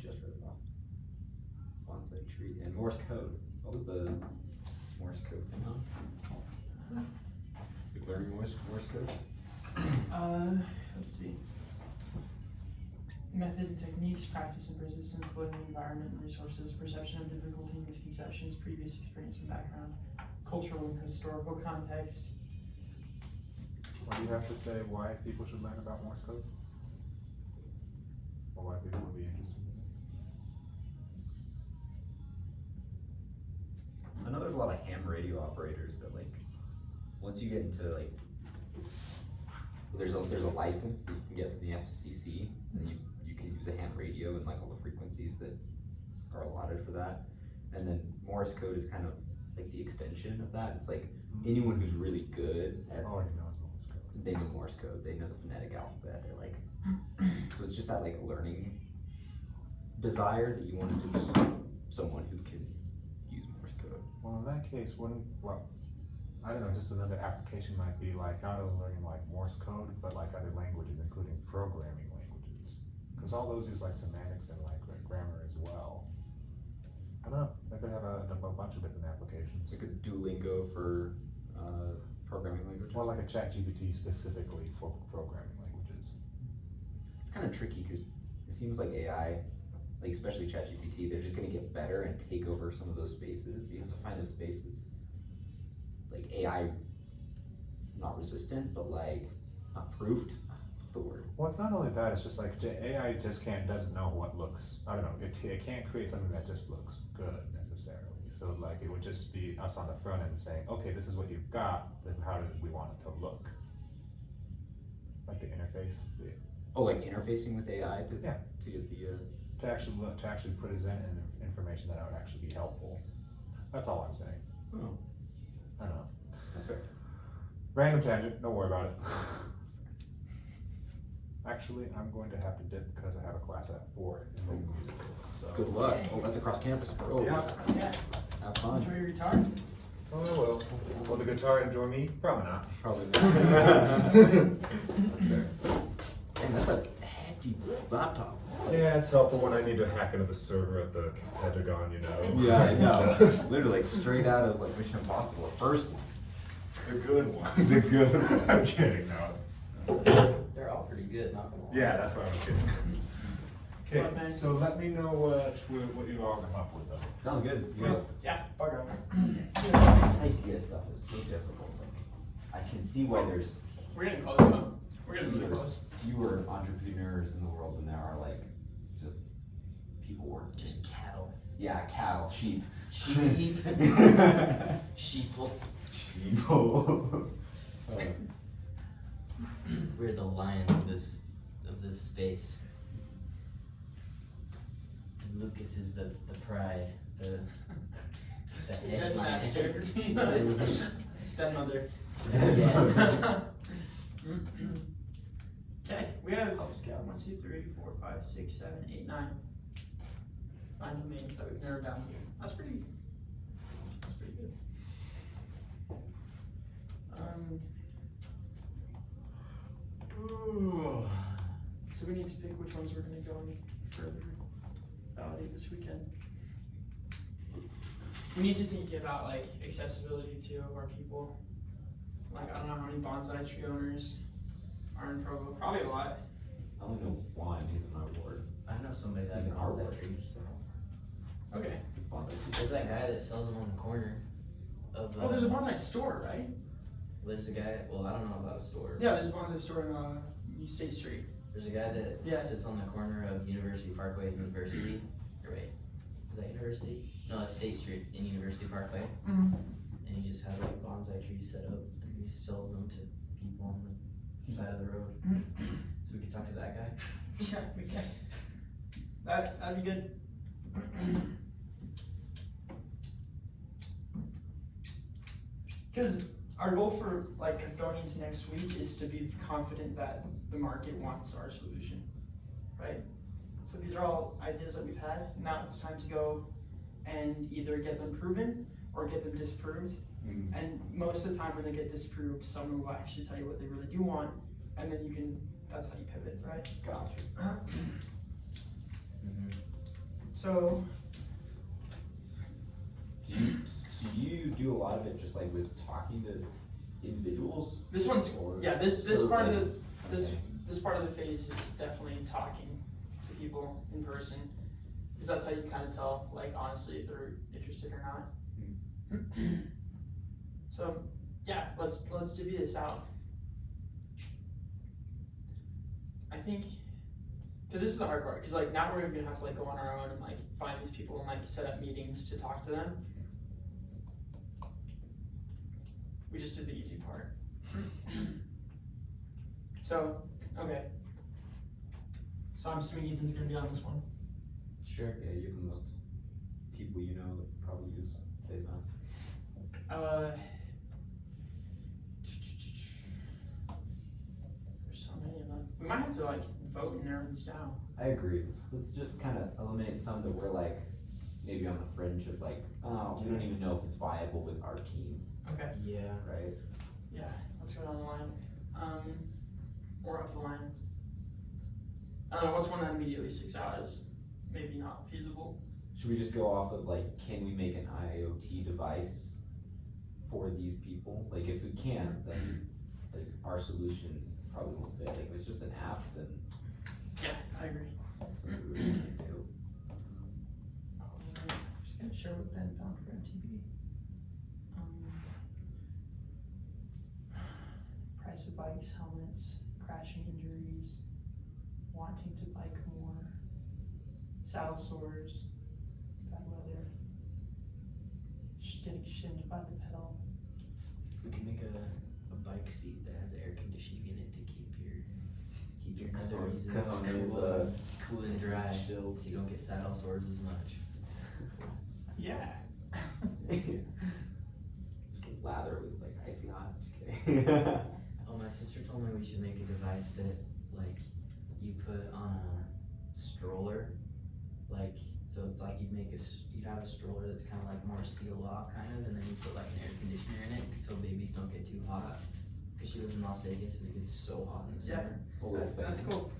Just read it off. Bonsai tree and Morse code. What was the Morse code thing on? You learning Morse code? Let's see. Method and techniques, practice and persistence, learning environment and resources, perception of difficulty, misconceptions, previous experience and background, cultural and historical context. What do you have to say why people should learn about Morse code? Or why people would be interested in it? I know there's a lot of ham radio operators that like, once you get into like, there's a license that you can get from the FCC, and you can use a ham radio and like all the frequencies that are allotted for that. And then Morse code is kind of like the extension of that. It's like anyone who's really good at, Already knows Morse code. they know Morse code, they know the phonetic alphabet, they're like, so it's just that like learning desire that you wanted to be someone who can use Morse code. Well, in that case, I don't know, just another application might be like not only learning like Morse code, but like other languages, including programming languages. Because all those use like semantics and like grammar as well. I don't know, they could have a bunch of different applications. It's like a Duolingo for programming languages. Well, like a ChatGPT specifically for programming languages. It's kind of tricky because it seems like AI, like especially ChatGPT, they're just gonna get better and take over some of those spaces. You have to find a space that's like AI, not resistant, but like not proofed. What's the word? Well, it's not only that, it's just like the AI just doesn't know what looks, I don't know, it can't create something that just looks good necessarily. So like it would just be us on the front end saying, okay, this is what you've got, then how do we want it to look? Like the interface, Oh, like interfacing with AI to Yeah. to get the to actually present information that would actually be helpful. That's all I'm saying. oh, I don't know. that's fair. Random tangent, don't worry about it. Actually, I'm going to have to dip because I have a class at 4 in the music. So. Good luck. Oh, that's across campus. Oh, Yeah. Yeah. have fun. Enjoy your guitar. Oh, I will. Will the guitar enjoy me? Probably not. Probably not. That's fair. Dang, that's a hefty laptop. Yeah, it's helpful when I need to hack into the server at the Pentagon, you know. Yeah, I know. Literally like straight out of like Mission Impossible. The first one. The good one. The good one. I'm kidding, no. They're all pretty good, not gonna lie. Yeah, that's why I'm kidding. Well, Okay, thanks. so let me know what you all come up with though. Sounds good. You know, Yeah, bye guys. this idea stuff is so difficult. Like, I can see why there's We're getting close though. We're getting really close. fewer entrepreneurs in the world than there are like just people working. Just cattle. Yeah, cattle, sheep. Sheep. Sheeple. Sheeple. We're the lions of this space. And Lucas is the pride, the head Dead lion. master. Dead mother. Yes. Okay, we have 1, 2, 3, 4, 5, 6, 7, 8, 9. 9 domains that we've narrowed down to. That's pretty good. So we need to pick which ones we're gonna go and further validate this weekend. we need to think about like accessibility too of our people. Like I don't know how many bonsai tree owners are in Provo. Probably a lot. I only know one. He's in my ward. I know somebody that has He's a an art bonsai ward. tree. Okay. There's that guy that sells them on the corner of. Well, there's a bonsai store, right? There's a guy. Well, I don't know about a store. Yeah, there's a bonsai store in State Street. There's a guy that Yeah. sits on the corner of University Parkway and University. Or wait, is that University? No, it's State Street in University Parkway. Mm-hmm. And he just has like bonsai trees set up and he sells them to people on the side of the road. So we could talk to that guy. Yeah, we can. That'd be good. Because our goal for like going into next week is to be confident that the market wants our solution, right? So these are all ideas that we've had. Now it's time to go and either get them proven or get them disproved. Mhm. And most of the time when they get disproved, someone will actually tell you what they really do want, and then you can, that's how you pivot, right? Gotcha. So, So you do a lot of it just like with talking to individuals? this one's, Or yeah, this part of the, surveys? this Okay. this part of the phase is definitely talking to people in person, because that's how you kind of tell, like, honestly, if they're interested or not. So, yeah, let's divvy this out. I think, because this is the hard part, because like now we're gonna have to like go on our own and like find these people and like set up meetings to talk to them. We just did the easy part. So, okay. So I'm assuming Ethan's gonna be on this one. Sure. Yeah, you're the most people you know that probably use face masks. There's so many of them. We might have to like vote and narrow these down. I agree. Let's just kind of eliminate some that we're like maybe on the fringe of like, oh, we don't even know if it's viable with our team, Okay. Yeah. right? Yeah, let's go down the line. Or up the line. I don't know, what's one that immediately sticks out as maybe not feasible? Should we just go off of like, can we make an IoT device for these people? Like if we can't, then like our solution probably won't fit. Like if it's just an app, then Yeah, I agree. something we really can't do. Just gonna share what Ben found for MTB. Price of bikes, helmets, crashing injuries, wanting to bike more, saddle sores, bad weather, getting shimmed by the pedal. We can make a bike seat that has air conditioning in it to keep your nether reasons Cojones, cool and dry, chilled. so you don't get saddle sores as much. Yeah. Just lather with like icy hot. Just kidding. Oh, my sister told me we should make a device that, like, you put on a stroller, like, so it's like you'd have a stroller that's kind of like more sealed off, kind of, and then you put like an air conditioner in it, so babies don't get too hot. Cause she lives in Las Vegas and it gets so hot in the Yeah. summer. A little thing. That's cool.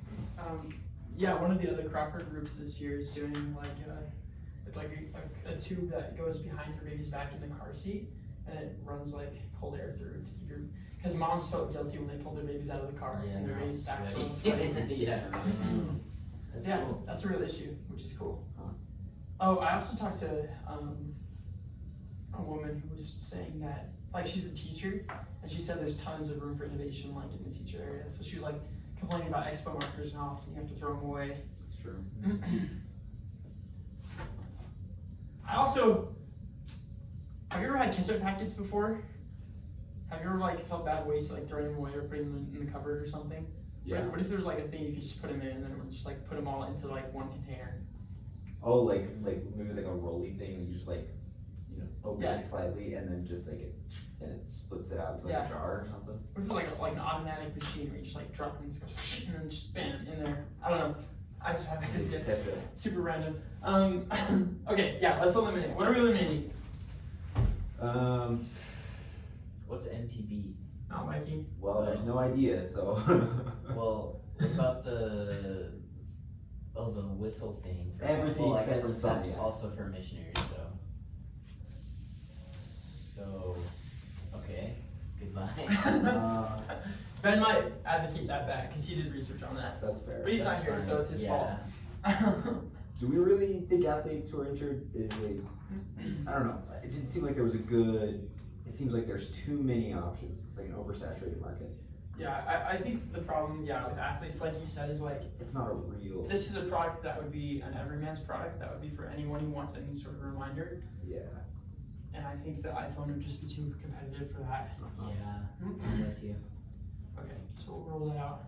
Yeah, one of the other Crocker groups this year is doing like it's like a tube that goes behind your baby's back in the car seat, and it runs like cold air through to keep your, because moms felt guilty when they pulled their babies out of the car and their baby's back was sweaty. Yeah. That's Yeah, cool. that's a real issue, which is cool. Huh. Oh, I also talked to a woman who was saying that, like, she's a teacher, and she said there's tons of room for innovation, like, in the teacher area. So she was, like, complaining about expo markers and how often you have to throw them away. That's true. I also, have you ever had ketchup packets before? Have you ever, like, felt bad waste, like, throwing them away or putting them in the cupboard or something? Yeah. What if there was, like, a thing you could just put them in and then just, like, put them all into, like, one container? Oh, like maybe like a rolly thing that you just like, you know, open Yeah. it slightly and then just like it splits it out to like Yeah. a jar or something. What if it was like an automatic machine where you just like drop it and it goes and then just bam in there? I don't know. I just have an idea. Ketchup. Super random. Okay, yeah, let's eliminate. What are we eliminating? What's MTB? Not biking. Well, there's no idea, so. Well, what about the whistle thing? Everything well, I except guess for some, that's yeah. also for missionaries, though. So, okay, goodbye. Ben might advocate that back because he did research on that, That's fair. but he's not That's here, fine. so it's his Yeah. fault. Do we really think athletes who are injured is like, I don't know, it didn't seem like there was a good, it seems like there's too many options. It's like an oversaturated market. Yeah, I think the problem, with athletes, like you said, is like, It's not a real, this is a product that would be an everyman's product, that would be for anyone who wants any sort of reminder, yeah. and I think the iPhone would just be too competitive for that. Yeah, I'm with you. Okay, so we'll roll that out.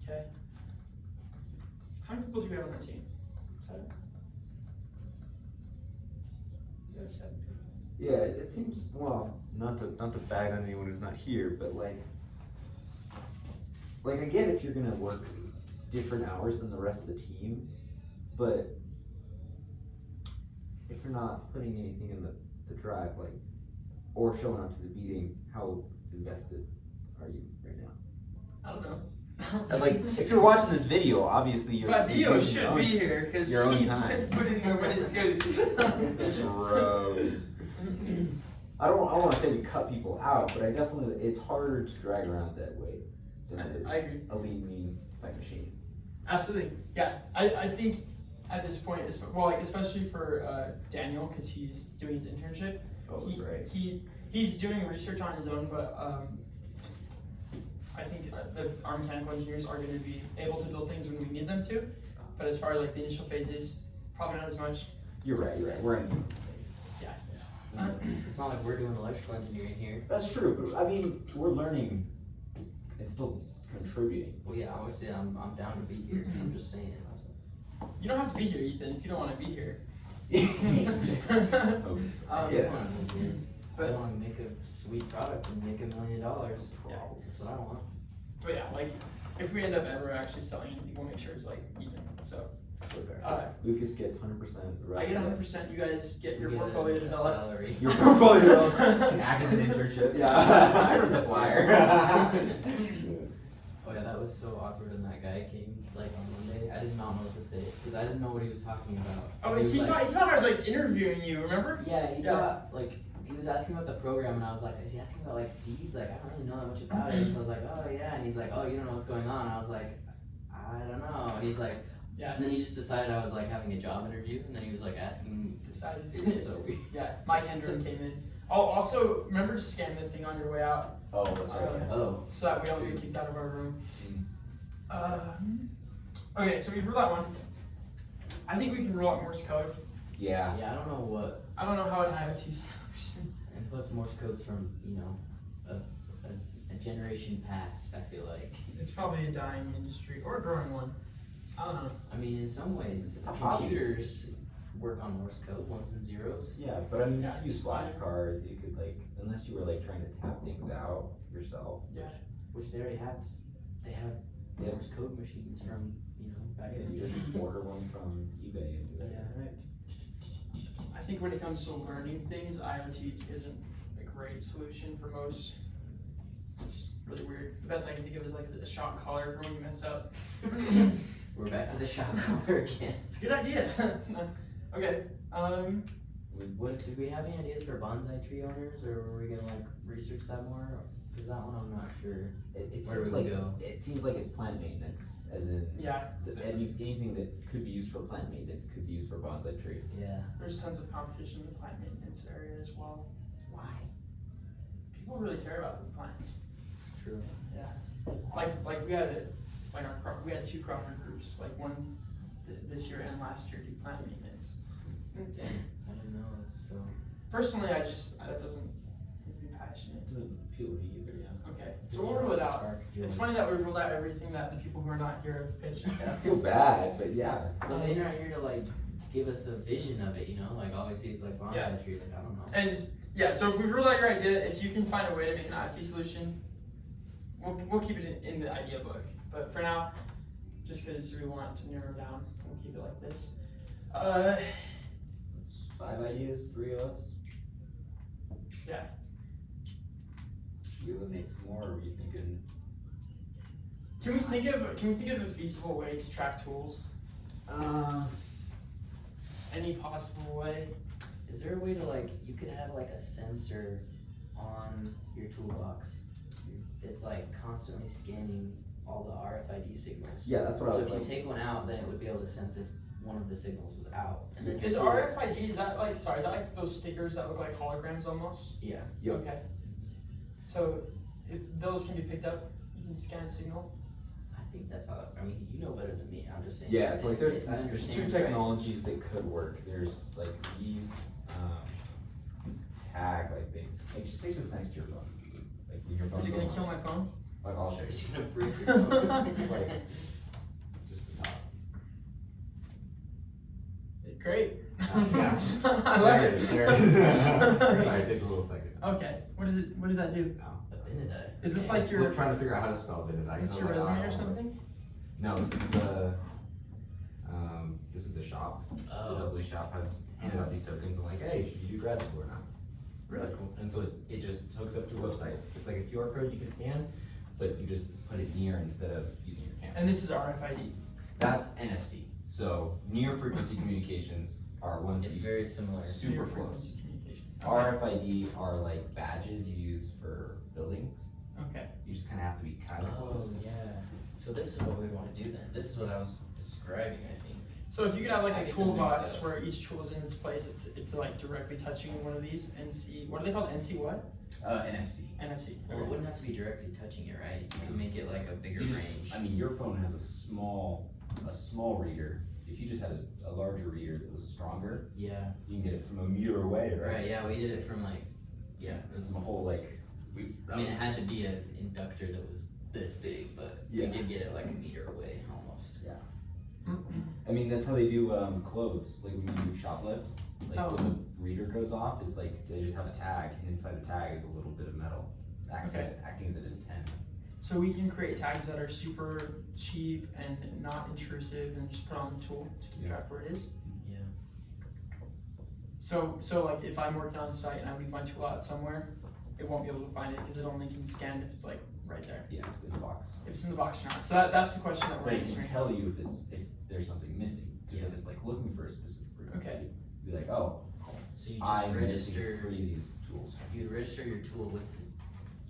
Okay. How many people do we have on our team? 7? You have 7 people. Yeah, it seems, well, not to bag on anyone who's not here, but like I get if you're gonna work different hours than the rest of the team, but if you're not putting anything in the drive, like, or showing up to the meeting, how invested are you right now? I don't know. And like, if you're watching this video, obviously you're. But you're Dio doing your should own- be here because your own he time. put in there when it's good. Bro. I don't wanna say we cut people out, but it's harder to drag around that way than it is I agree. a lean, mean fight machine. Absolutely, yeah. I think at this point, especially for Daniel, because he's doing his internship. Oh, that's right. He's doing research on his own, but I think our mechanical engineers are going to be able to build things when we need them to. But as far as like the initial phases, probably not as much. You're right, we're in a different phase. Yeah. It's not like we're doing electrical engineering here. That's true, but I mean, we're learning and still contributing. Well, yeah, obviously I'm down to be here. I'm just saying. You don't have to be here, Ethan, if you don't want to be here. I Um, do Yeah. want to be here. I But- want to make a sweet product and make $1 million. Yeah. That's what I want. But yeah, like if we end up ever actually selling anything, we'll make sure it's like even. So Lucas gets 100%, the I rest get of 100%. You guys get your We portfolio a developed. salary. Your portfolio developed. Can act as an internship. Yeah. I read the flyer. Oh yeah, that was so awkward when that guy came like on Monday. I did not know what to say because I didn't know what he was talking about. Oh, 'Cause he was thought I was like interviewing you. Remember? Yeah, he Yeah. thought like he was asking about the program and I was like, is he asking about like seeds? Like I don't really know that much about it. So I was like, oh yeah, and he's like, oh you don't know what's going on. I was like, I don't know. And he's like, Yeah. and then he just decided I was like having a job interview and then he was like asking. Decided to. It's so weird. Yeah. Mike Hendren came in. Oh, also remember to scan the thing on your way out Oh, that's right. Yeah. Oh, so that we don't get kicked out of our room. Mm. Okay, so we've ruled out one. I think we can rule out Morse code. Yeah. yeah, I don't know what. I don't know how an IoT solution. And plus Morse code's from, you know, a generation past, I feel like. It's probably a dying industry or a growing one. I don't know. I mean, in some ways, It's a hobby. computers work on Morse code, ones and zeros. Yeah, but I mean, you Yeah. could use flashcards, you could like, unless you were like trying to tap things out yourself. Yeah. Which they already have, they have Yeah. Morse code machines from, you know, back Yeah, in you the day. just order one from eBay and do that. Yeah. Right. I think when it comes to learning things, IoT isn't a great solution for most. It's just really weird. The best I can think of is like a shock collar for when you mess up. We're back to the shock collar again. It's a good idea. Okay. What, did we have any ideas for bonsai tree owners, or were we gonna like research that more? Because that one I'm not sure. It Where seems would we like, go? it seems like it's plant maintenance, as in, Yeah. anything that could be used for plant maintenance could be used for bonsai tree. Yeah. There's tons of competition in the plant maintenance area as well. Why? People really care about the plants. It's true. Yeah. Like we had we had 2 Crawford groups, like one this year and last year do plant maintenance. Dang, I didn't know. So Personally, that doesn't make me passionate. It doesn't appeal to me either, yeah. Okay, so we'll rule it out. Spark joy. It's funny that we ruled out everything that the people who are not here have pitched. I feel bad, but yeah. Well, they're not here to like give us a vision of it, you know. Like obviously it's like bonsai Yeah. tree. Like I don't know. And yeah, so if we ruled out your idea, if you can find a way to make an IoT solution, we'll keep it in the idea book. But for now, just because we want to narrow down, we'll keep it like this. 5 ideas, 3 of us. Yeah. You eliminate some more, or are you thinking? Can we think of a feasible way to track tools? Any possible way? Is there a way to like, you could have like a sensor on your toolbox that's like constantly scanning all the RFID signals? Yeah, that's what I So was if you like. take one out, then it would be able to sense if one of the signals was out. And then your Is tool- RFID, is that like those stickers that look like holograms almost? Yeah. Yep. Okay. So if those can be picked up, you can scan a signal. I think that's how, I mean, you know better than me, I'm just saying. Yeah, if- so like there's if I two understand right. technologies that could work. There's like these tag like things. Like just stay this next to your phone. Like when your phone's Is it gonna going kill on. my phone? Like I'll show you. It's gonna break your phone. It's like just the top. Great. Yeah. I love There it. is, there it is. Sorry, it takes a little second. Okay, what is it? What did that do? A Benedict. Is this I'm like still your? trying to figure out how to spell Benedict. Is this your resume or something? No, this is the shop. The Oh, W shop has handed out these tokens and like, hey, should you do grad school or not? Really? Cool. And so it just hooks up to a website. It's like a QR code you can scan, but you just put it near instead of using your camera. And this is RFID. That's NFC. So near frequency communications are ones that it's you very similar. super Near close. frequency communication. RFID are like badges you use for buildings. Okay. You just kind of have to be kind of Oh, close. yeah. So this is what we wanna do then. This is what I was describing, I think. So if you could have like I a get the mix toolbox up. where each tool is in its place, it's like directly touching one of these NC. What are they called? NC what? NFC. NFC. Well, it wouldn't have to be directly touching it, right? You can make it like a bigger You just- range. I mean, your phone has a small reader. If you just had a larger reader that was stronger, Yeah, you can get it from a meter away, right? right, yeah, we did it from like, yeah, it It was, was a whole like, I mean, it had to be an inductor that was this big, but we Yeah. did get it like a meter away, almost. I mean, that's how they do clothes. Like when you shoplift, like Oh. when the reader goes off, is like they just have a tag, and inside the tag is a little bit of metal, acting as an antenna. So we can create tags that are super cheap and not intrusive, and just put on the tool to keep Yeah. track where it is. Yeah. So like if I'm working on a site and I leave my tool out somewhere, it won't be able to find it because it only can scan if it's like right there. Yeah, it's in the box. If it's in the box or not. So that's the question that we're But it can answering. tell you if there's something missing. Because if Yeah. it's like looking for a specific frequency, Okay. you'd be like, oh, So you just I'm missing register, 3 of these tools. you'd register your tool with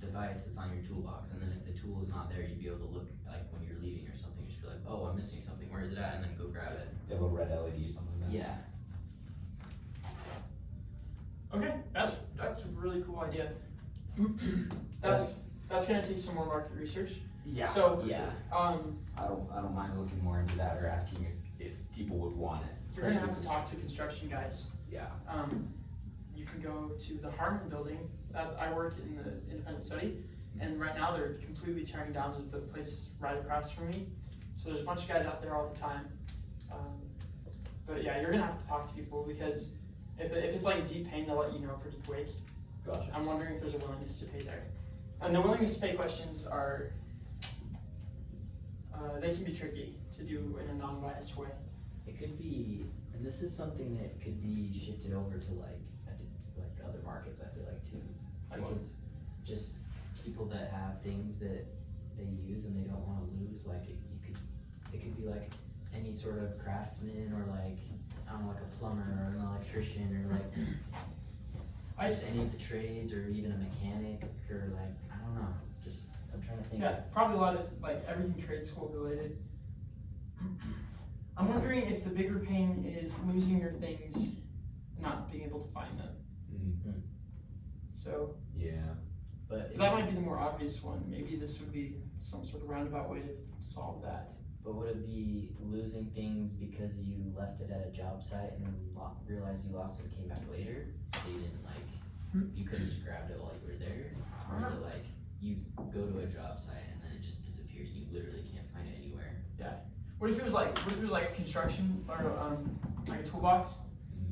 the device that's on your toolbox, and then if the tool is not there, you'd be able to look, like when you're leaving or something, you'd just be like, oh, I'm missing something, where is it at? And then go grab it. You have a red LED or something like that. Yeah. Okay, that's a really cool idea. That's gonna take some more market research. Yeah. So for Yeah. sure. I don't mind looking more into that or asking if people would want it. You're gonna have to Especially talk to construction guys. Yeah. You can go to the Harmon building. I work in the independent study, and right now they're completely tearing down the place right across from me. So there's a bunch of guys out there all the time. But yeah, you're gonna have to talk to people because if it's like a deep pain, they'll let you know pretty quick. Gotcha. I'm wondering if there's a willingness to pay there. And the willingness to pay questions are, they can be tricky to do in a non-biased way. It could be, and this is something that could be shifted over to like other markets, I feel like too. Like what? Because just people that have things that they use and they don't wanna lose, like it could be like any sort of craftsman or like, I don't know, like a plumber or an electrician or like just any of the trades or even a mechanic or like, I don't know, just, I'm trying to think. Yeah, probably a lot of, like, everything trade school related. I'm wondering if the bigger pain is losing your things and not being able to find them. Mm. So, Yeah. But that might be the more obvious one. Maybe this would be some sort of roundabout way to solve that. But would it be losing things because you left it at a job site and then realized you lost it and came back later? So you didn't like, you couldn't just grabbed it while you were there? Or is it like, you go to a job site and then it just disappears and you literally can't find it anywhere? What if it was like a construction or like a toolbox,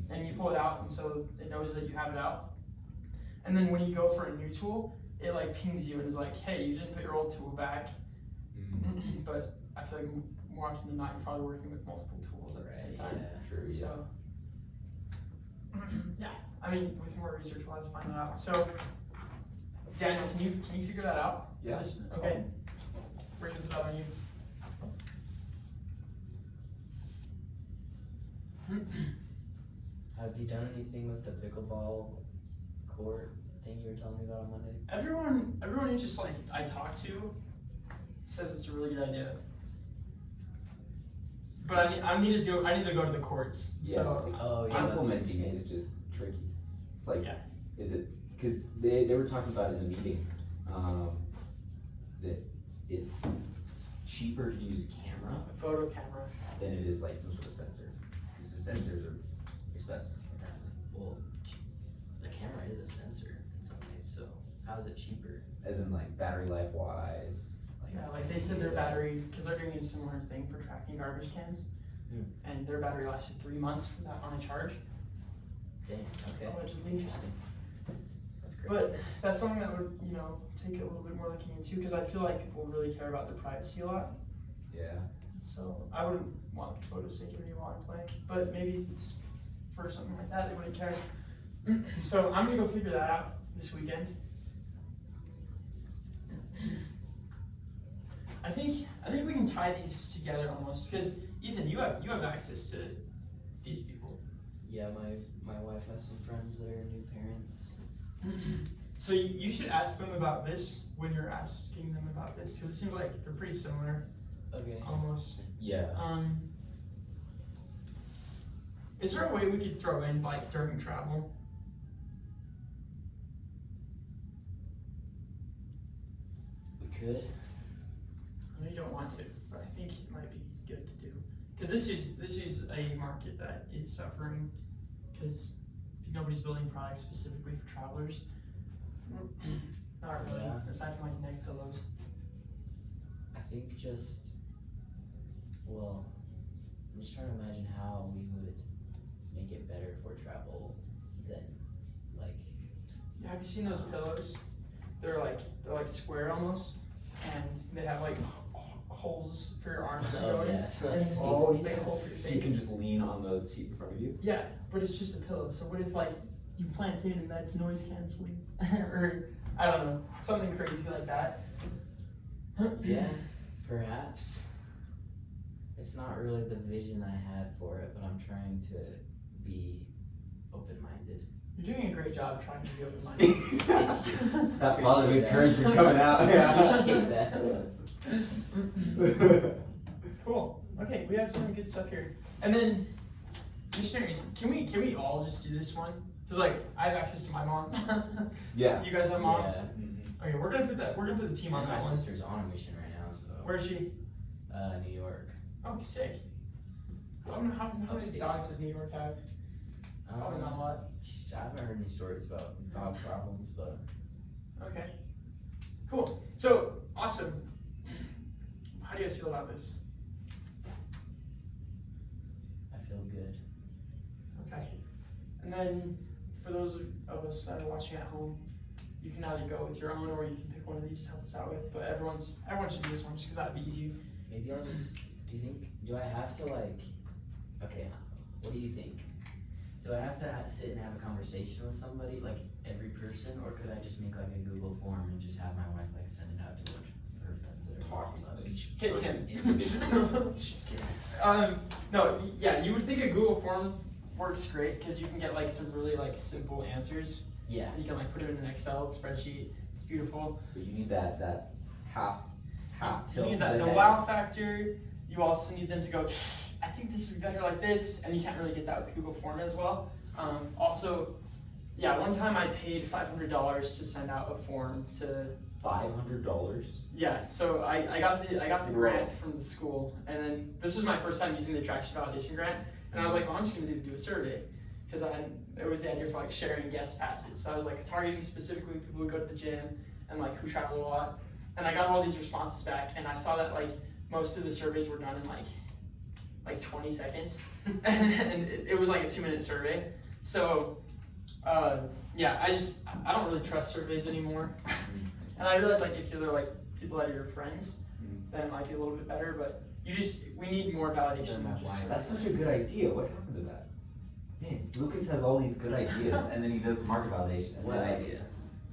and you pull it out, and so it knows that you have it out, and then when you go for a new tool, it like pings you and is like, hey, you didn't put your old tool back. But I feel like more often than not, you're probably working with multiple tools at the same time. Yeah. True. Yeah. So, yeah, I mean, with more research, we'll have to find that out. So, Daniel, can you figure that out? Yeah. Okay. We're gonna put that on you. How Have you done anything with the pickleball court thing you were telling me about on Monday? Everyone who just like I talk to says it's a really good idea. But I need to go to the courts. So Oh yeah. Implementing it is just tricky. It's like, Yeah. is it, because they were talking about it in the meeting, that it's cheaper to use a camera a photo camera. than it is like some sort of sensor. Because the sensors are expensive, apparently. Well, the camera is a sensor in some ways, so how is it cheaper? As in like battery life wise. Yeah, like they said their battery, because they're doing a similar thing for tracking garbage cans, and their battery lasted 3 months for that on a charge. Dang, okay. Which is interesting. That's great. But that's something that would, take a little bit more looking into, because I feel like people really care about their privacy a lot. Yeah. So I wouldn't want photo security while I'm playing, but maybe it's for something like that, they wouldn't care. So I'm gonna go figure that out this weekend. I think we can tie these together almost, because Ethan, you have access to these people. Yeah, my wife has some friends that are new parents. So you should ask them about this when you're asking them about this, because it seems like they're pretty similar, Okay. almost. Yeah. Is there a way we could throw in like during travel? We could. I know you don't want to, but I think it might be good to do, because this is a market that is suffering, because nobody's building products specifically for travelers. Not really, Yeah. aside from like neck pillows. I think I'm just trying to imagine how we would make it better for travel than like. Yeah, have you seen those pillows? They're like square almost, and they have like holes for your arms to go in, yeah. and Oh, a big hole for your So you face. can just lean on the seat in front of you? Yeah, but it's just a pillow. So what if like you plant in and that's noise canceling, or I don't know, something crazy like that. Yeah, perhaps. It's not really the vision I had for it, but I'm trying to be open-minded. You're doing a great job trying to be open-minded. Thank you. That positive Appreciate that. encouragement coming out. Appreciate that. Cool. Okay, we have some good stuff here. And then, missionaries, can we all just do this one? Cause like I have access to my mom. Yeah. You guys have moms. Yeah. Okay, we're gonna put the team on And my that one. sister's on a mission right now, so. Where is she? New York. Oh, sick. How many Upstate. dogs does New York have? Probably not a lot. I haven't heard any stories about dog problems, but Okay. Cool. So awesome. How do you guys feel about this? I feel good. Okay. And then for those of us that are watching at home, you can either go with your own or you can pick one of these to help us out with. But everyone should do this one just because that'd be easy. Maybe I'll just. Do I have to like? Okay, what do you think? Do I have to sit and have a conversation with somebody, like every person, or could I just make like a Google form and just have my wife like send it out to a bunch of her friends that are Talking about about it? each Hit person him. individually. Just kidding. No, yeah, you would think a Google form works great because you can get like some really like simple answers. Yeah. You can like put them in an Excel spreadsheet. It's beautiful. But you need that half You tilt need to that the the head. wow factor. You also need them to go, I think this would be better like this, and you can't really get that with Google Form as well. Also, yeah, one time I paid $500 to send out a form to. $500. Yeah, so I got the grant from the school, and then this was my first time using the attraction validation grant, and I was like, well, I'm just gonna do a survey, because it was the idea for like sharing guest passes. So I was like targeting specifically people who go to the gym and like who travel a lot, and I got all these responses back, and I saw that like most of the surveys were done in like 20 seconds, and it was like a 2-minute survey. So yeah, I don't really trust surveys anymore. And I realize like if you're like people that are your friends, then it might be a little bit better, but we need more validation. Then my than just wife- That's such a good idea. What happened to that? Man, Lucas has all these good ideas, and then he does the market validation. And What then, like,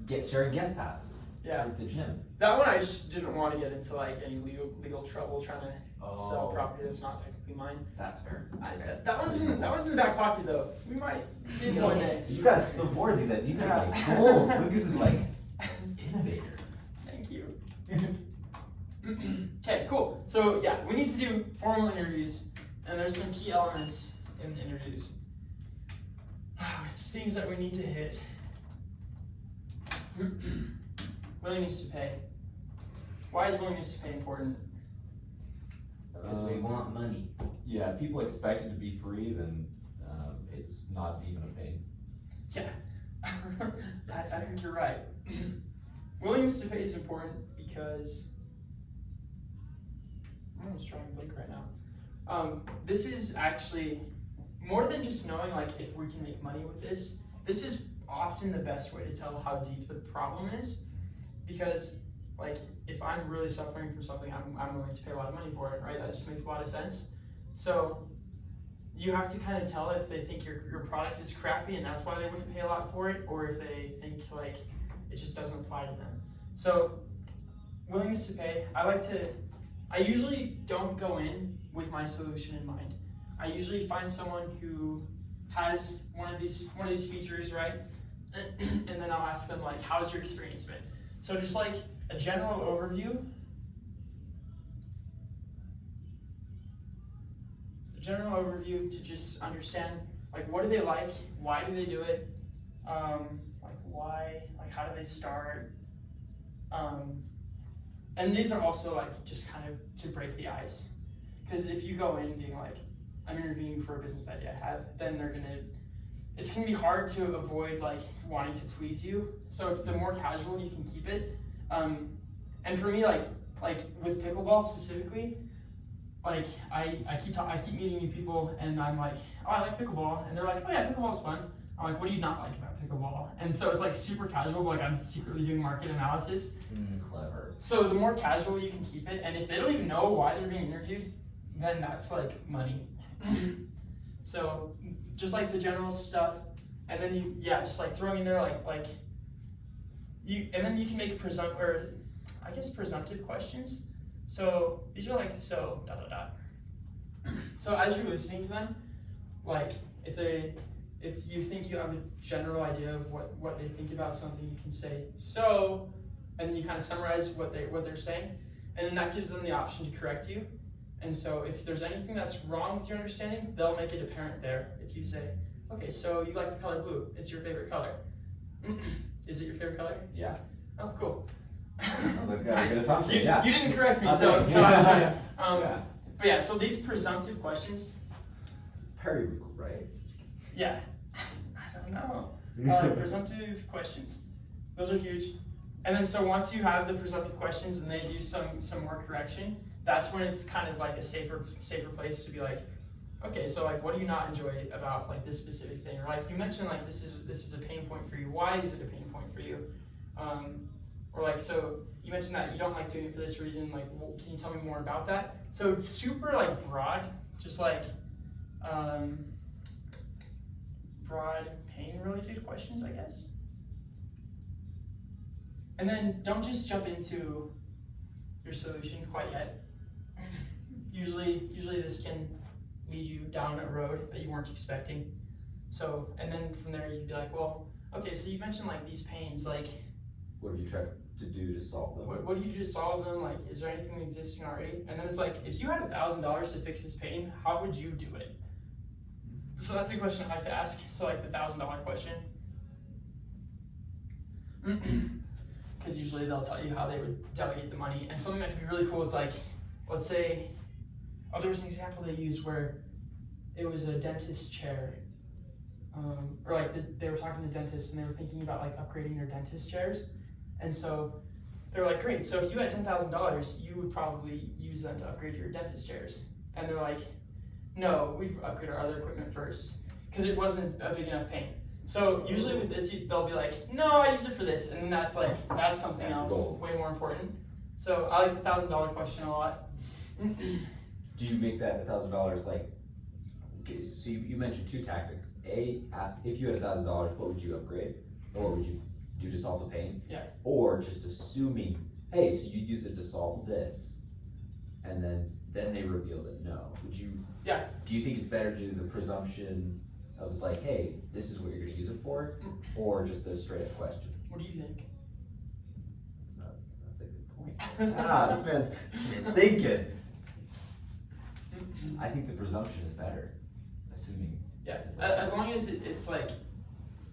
idea? sharing guest passes. Yeah. At the gym. That one I just didn't want to get into like any legal trouble trying to sell property that's not technically mine. That's fair. That was in the back pocket though. We might maybe one day. You gotta still board these. These are like gold. Lucas is like innovator. Thank you. Okay, cool. So yeah, we need to do formal interviews, and there's some key elements in the interviews. Things that we need to hit. Willingness to pay. Why is willingness to pay important? Because we want money. Yeah, if people expect it to be free, then it's not even a pain. Yeah, I think you're right. Willingness to pay is important because I'm almost trying to blink right now. This is actually more than just knowing like if we can make money with this. This is often the best way to tell how deep the problem is, because like if I'm really suffering from something, I'm willing to pay a lot of money for it, right? That just makes a lot of sense. So you have to kind of tell if they think your product is crappy and that's why they wouldn't pay a lot for it, or if they think like it just doesn't apply to them. So willingness to pay, I usually don't go in with my solution in mind. I usually find someone who has one of these features, right? And then I'll ask them like, how's your experience been? So just like a general overview. To just understand like what do they like, why do they do it, like why, like how do they start, and these are also like just kind of to break the ice, because if you go in being like I'm interviewing for a business idea I have, then it's gonna be hard to avoid like wanting to please you. So if the more casual you can keep it, and for me like with pickleball specifically, like I keep meeting new people and I'm like, oh, I like pickleball, and they're like, oh yeah, pickleball's fun. I'm like, what do you not like about pickleball? And so it's like super casual, but like I'm secretly doing market analysis. It's clever. So the more casual you can keep it, and if they don't even know why they're being interviewed, then that's like money. So just like the general stuff, and then just like throwing in there and then you can make presumptive questions. So these are like So as you're listening to them, like if you think you have a general idea of what they think about something, you can say so, and then you kind of summarize what they're saying, and then that gives them the option to correct you. And so if there's anything that's wrong with your understanding, they'll make it apparent there. If you say, okay, so you like the color blue, it's your favorite color. Is it your favorite color? Yeah. Oh, cool. I was like, yeah, Nice. good assumption. You Yeah. didn't correct me, I'll so take it. I'm fine. Yeah. But yeah, so these presumptive questions, It's periwinkle, right? yeah, I don't know. Presumptive questions, those are huge. And then so once you have the presumptive questions and they do some more correction, that's when it's kind of like a safer place to be like, okay, so like what do you not enjoy about like this specific thing? Or like you mentioned like this is a pain point for you. Why is it a pain point for you? Or like, so you mentioned that you don't like doing it for this reason, like well, can you tell me more about that? So it's super like broad, just like broad pain related questions, I guess. And then don't just jump into your solution quite yet. Usually this can lead you down a road that you weren't expecting. So, and then from there you can be like, well, okay, so you mentioned like these pains, like What have you tried to do to solve them? what do you do to solve them? Like, is there anything existing already? And then it's like, if you had $1,000 to fix this pain, how would you do it? So that's a question I like to ask. So like the $1,000 question. Because usually they'll tell you how they would delegate the money. And something that could be really cool is like, let's say, there was an example they used where it was a dentist chair. Or like they were talking to dentists and they were thinking about like upgrading their dentist chairs. And so they're like, great, so if you had $10,000, you would probably use them to upgrade your dentist chairs. And they're like, no, we'd upgrade our other equipment first, because it wasn't a big enough pain. So usually with this, they'll be like, no, I use it for this, and that's something else way more important. So I like the $1,000 question a lot. Do you make that $1,000 like? Okay, so you mentioned two tactics. A, ask if you had $1,000, what would you upgrade, or would you do to solve the pain. Yeah. Or just assuming, hey, so you use it to solve this, and then they reveal that no. Would you? Yeah. Do you think it's better to do the presumption of like, hey, this is what you're gonna use it for, or just the straight up question? What do you think? That's a good point. This man's thinking. I think the presumption is better, assuming. Yeah, as long as it's like,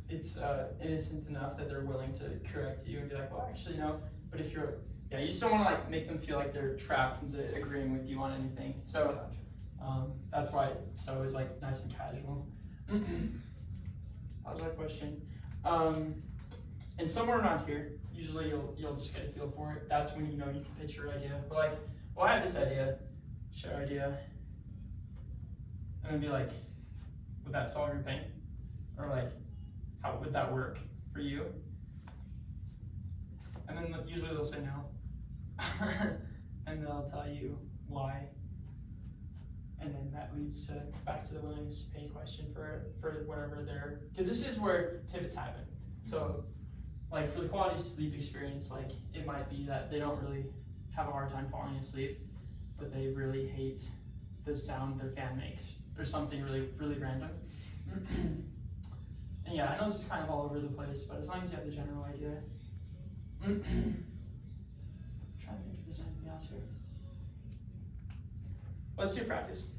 it's innocent enough that they're willing to correct you and be like, well, actually, no. But if you're, you just don't want to like make them feel like they're trapped into agreeing with you on anything. So that's why it's always like nice and casual. That was my question. And somewhere around here, usually you'll just get a feel for it. That's when you know you can pitch your idea. But like, well, I have this idea, share idea, and then be like, would that solve your pain? Or like, how would that work for you? And then usually they'll say no. And they'll tell you why. And then that leads to back to the willingness to pay question for whatever they're, because this is where pivots happen. So like for the quality sleep experience, like it might be that they don't really have a hard time falling asleep, but they really hate the sound their fan makes or something really, really random. And yeah, I know this is kind of all over the place, but as long as you have the general idea. I'm trying to think if there's anything else here. Let's do practice.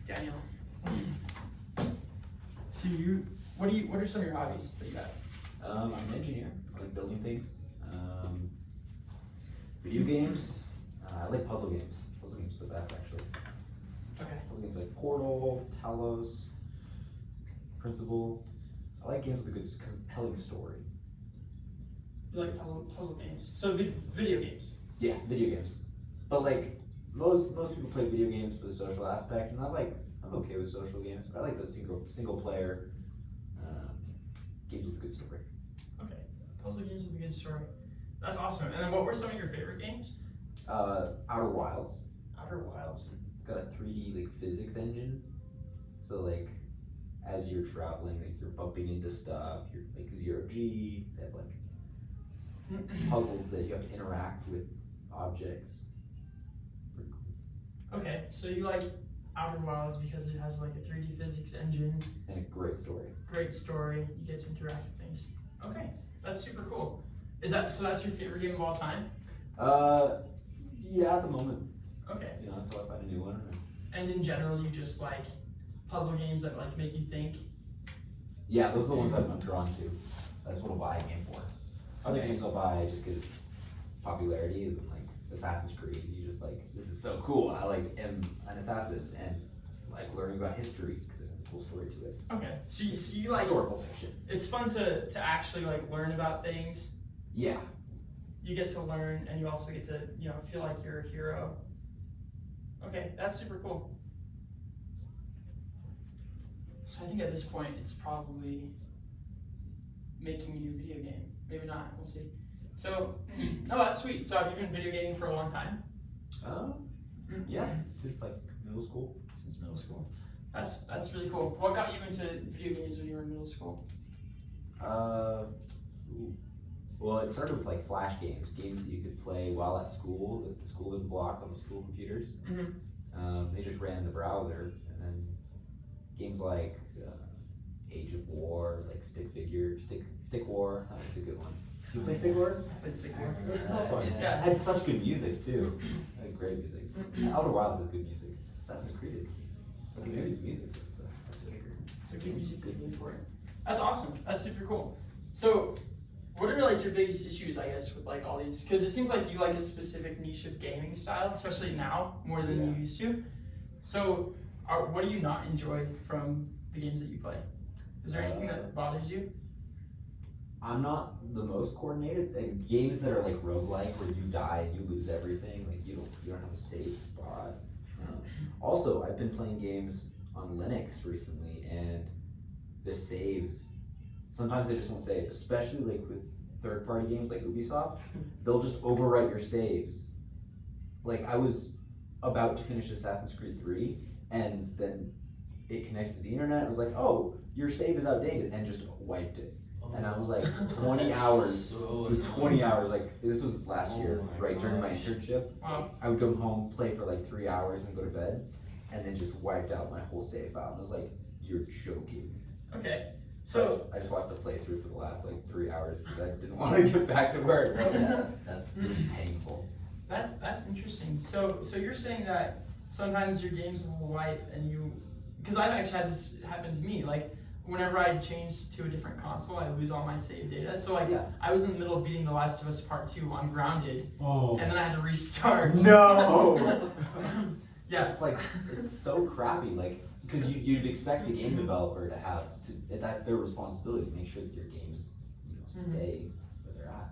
Daniel. So what are some of your hobbies that you have? I'm an engineer. I like building things. Video games. I like puzzle games. Puzzle games are the best, actually. Okay. Puzzle games like Portal, Talos, Principle. I like games with a good, compelling story. You like puzzle games. So video games. Yeah, video games. But like most people play video games for the social aspect, and I'm okay with social games, but I like those single player games with a good story. Okay. Puzzle games with a good story. That's awesome. And then what were some of your favorite games? Outer Wilds. Outer Wilds. It's got a 3D like physics engine, so like as you're traveling, like you're bumping into stuff. You're like 0G. They have like puzzles that you have to interact with objects. Pretty cool. Okay, so you like Outer Wilds because it has like a 3D physics engine, And a great story. great story, you get to interact with things. Okay, that's super cool. That's your favorite game of all time? Yeah, at the moment. Okay. You know, until I find a new one. And in general, you just like puzzle games that like make you think? Yeah, those are the ones I'm drawn to. That's what I'll buy a game for. Other Okay. games I'll buy just because popularity is like Assassin's Creed. You just like, this is so cool. I like am an assassin and like learning about history because it has a cool story to it. Okay, so you like, Historical fiction. it's fun to actually like learn about things. Yeah. You get to learn and you also get to, feel like you're a hero. Okay, that's super cool. So I think at this point it's probably making a new video game. Maybe not, we'll see. So, no, that's sweet. So have you been video gaming for a long time? Yeah, since like middle school. Since middle school. That's really cool. What got you into video games when you were in middle school? Well, it started with like flash games that you could play while at school, that the school would block on the school computers. They just ran in the browser, and then games like Age of War, like Stick War. That's a good one. Did you play Stick War? I played Stick War. It was so fun. Yeah. It had such good music too. It had great music. Outer Wilds has good music. Assassin's Creed has good music. Look at Dude's music. That's bigger. So good music is really important. That's awesome. That's super cool. So, what are like your biggest issues, I guess, with like all these? Because it seems like you like a specific niche of gaming style, especially now more than you used to. So, what do you not enjoy from the games that you play? Is there anything that bothers you? I'm not the most coordinated. Like, games that are like roguelike, where you die and you lose everything, like you don't have a safe spot. Also, I've been playing games on Linux recently, and the saves, sometimes they just won't save, especially like with third-party games like Ubisoft. They'll just overwrite your saves. Like, I was about to finish Assassin's Creed 3, and then it connected to the internet. It was like, oh, your save is outdated, and just wiped it. Oh and I was like 20 hours. So It was 20 hours. Like this was last year, Oh my right during my gosh. internship. Wow. I would come home, play for like 3 hours, and go to bed, and then just wiped out my whole save file. And I was like, "You're joking." Okay. So I just watched the playthrough for the last like 3 hours because I didn't want to get back to work. That's It was painful. that's interesting. So you're saying that sometimes your games will wipe and you, because I've actually had this happen to me. Like whenever I change to a different console, I lose all my save data. So like Yeah. I was in the middle of beating The Last of Us Part 2 on Grounded, Oh. and then I had to restart. No. Yeah. It's like it's so crappy. Like because you'd expect the game developer to have to. That's their responsibility to make sure that your games stay where they're at.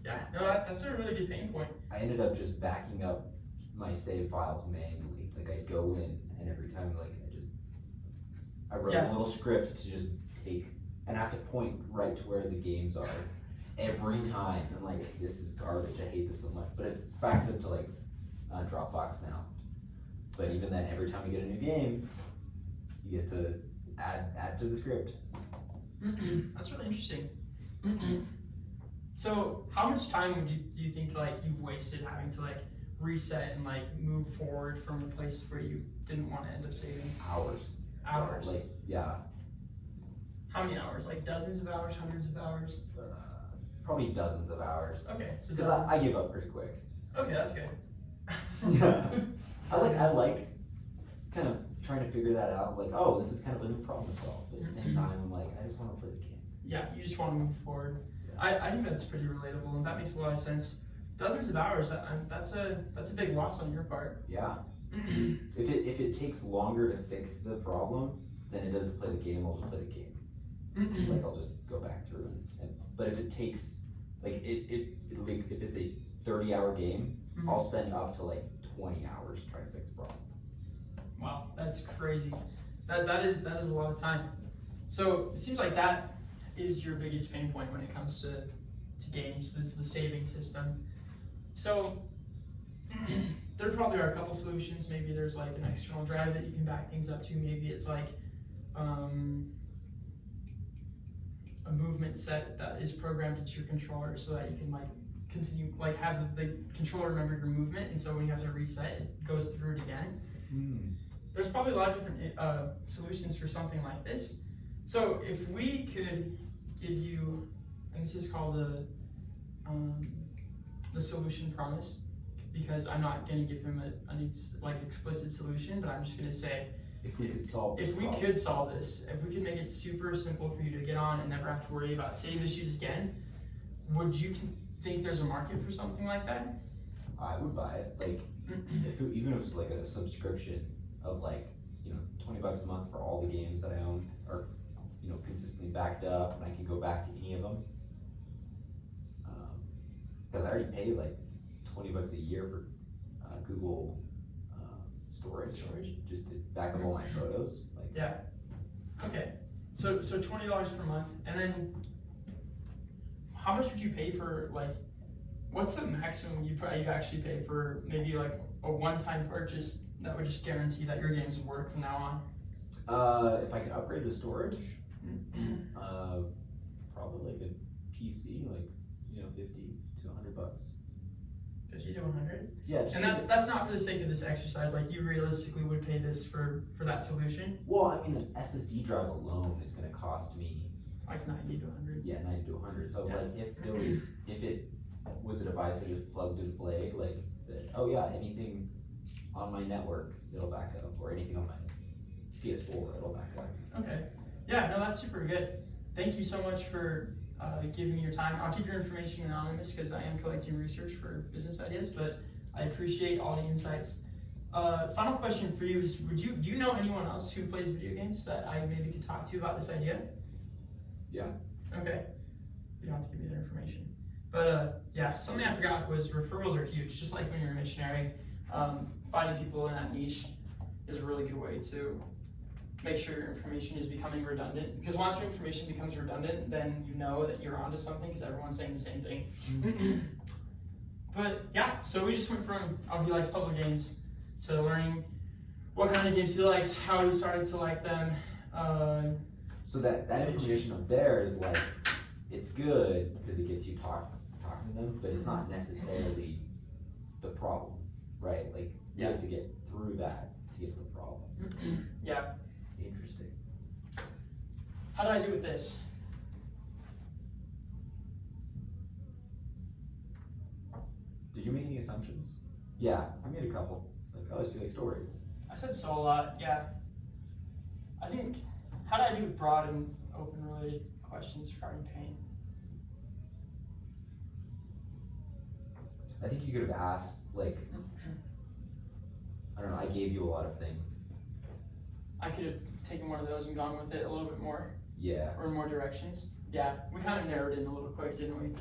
Yeah. No, that's a really good pain point. I ended up just backing up my save files manually. Like I go in and every time I wrote Yeah. a little script to just take and I have to point right to where the games are every time. I'm like, this is garbage. I hate this so much. But it backs up to like Dropbox now. But even then, every time you get a new game, you get to add to the script. That's really interesting. So, how much time do you think like you've wasted having to like reset and like move forward from a place where you didn't want to end up saving? Hours. Hours. Like yeah, How many hours? Like dozens of hours, hundreds of hours? probably dozens of hours. Okay, so Because dozens. I give up pretty quick. Okay, that's good. Yeah. I like kind of trying to figure that out. Like, oh, this is kind of a new problem to solve. But at the same time, I'm like, I just want to play the game. Yeah, you just want to move forward. Yeah. I think that's pretty relatable, and that makes a lot of sense. Dozens of hours. That's a big loss on your part. Yeah. If it takes longer to fix the problem than it does to play the game, I'll just play the game. Like I'll just go back through and but if it takes like if it's a 30-hour game, Mhm. I'll spend up to like 20 hours trying to fix the problem. Wow, that's crazy. That is a lot of time. So it seems like that is your biggest pain point when it comes to games. Is the saving system. So there probably are a couple solutions. Maybe there's like an external drive that you can back things up to. Maybe it's like a movement set that is programmed into your controller so that you can like continue like have the controller remember your movement, and so when you have to reset, it goes through it again. There's probably a lot of different solutions for something like this. So if we could give you, and this is called the solution promise, because I'm not going to give him an explicit solution, but I'm just going to say, If we could solve this if we problem. could solve this, if we could make it super simple for you to get on and never have to worry about save issues again, would you think there's a market for something like that? I would buy it. Like even if it was like a subscription of like, $20 a month for all the games that I own are, consistently backed up and I can go back to any of them. Because I already pay like $20 a year for Google storage just to back up all my photos. Like Yeah. Okay. So $20 per month, and then how much would you pay for like? What's the maximum you actually pay for maybe like a one-time purchase that would just guarantee that your games would work from now on? if I could upgrade the storage, probably like a PC, like 50 to $100. 50 to 100. Yeah, just And that's not for the sake of this exercise. Like you realistically would pay this for that solution, well, I mean, an SSD drive alone is going to cost me like 90 to 100. 90 to 100. So I was Yeah. like, if it was a device that just plugged and played, like, oh yeah, anything on my network it'll back up, or anything on my PS4 it'll back up. Okay. Yeah. No, that's super good. Thank you so much for giving me your time. I'll keep your information anonymous because I am collecting research for business ideas, but I appreciate all the insights. Final question for you is: do you know anyone else who plays video games that I maybe could talk to about this idea? Yeah. Okay. You don't have to give me their information. But yeah, something I forgot was referrals are huge. Just like when you're a missionary, finding people in that niche is a really good way to make sure your information is becoming redundant. Because once your information becomes redundant, then you know that you're onto something because everyone's saying the same thing. But yeah, so we just went from he likes puzzle games to learning what kind of games he likes, how he started to like them. So that information up there is like it's good because it gets you talking to them, but it's not necessarily the problem, right? Like you Yeah. have to get through that to get to the problem. Yeah. Interesting. How do I do with this? Did you make any assumptions? Yeah, I made a couple. It's like, oh, it's like story. I said so a lot, yeah. I think, how do I do with broad and open related questions regarding pain? I think you could have asked, like, I don't know, I gave you a lot of things. I could have taken one of those and gone with it a little bit more, Yeah. or in more directions. Yeah, we kind of narrowed in a little quick, didn't we?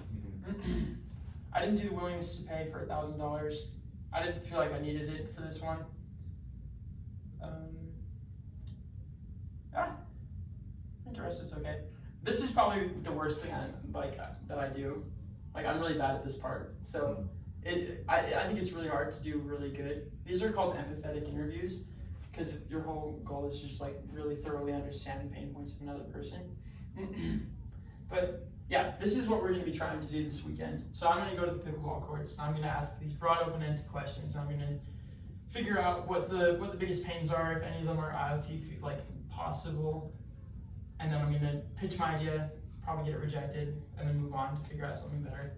I didn't do the willingness to pay for $1,000. I didn't feel like I needed it for this one. I think the rest it's okay. This is probably the worst thing that I do. Like I'm really bad at this part. So I think it's really hard to do really good. These are called empathetic interviews because your whole goal is just like really thoroughly understand the pain points of another person. But yeah, this is what we're going to be trying to do this weekend. So I'm going to go to the pickleball courts and I'm going to ask these broad open-ended questions. I'm going to figure out what the biggest pains are, if any of them are IoT like possible, and then I'm going to pitch my idea, probably get it rejected, and then move on to figure out something better.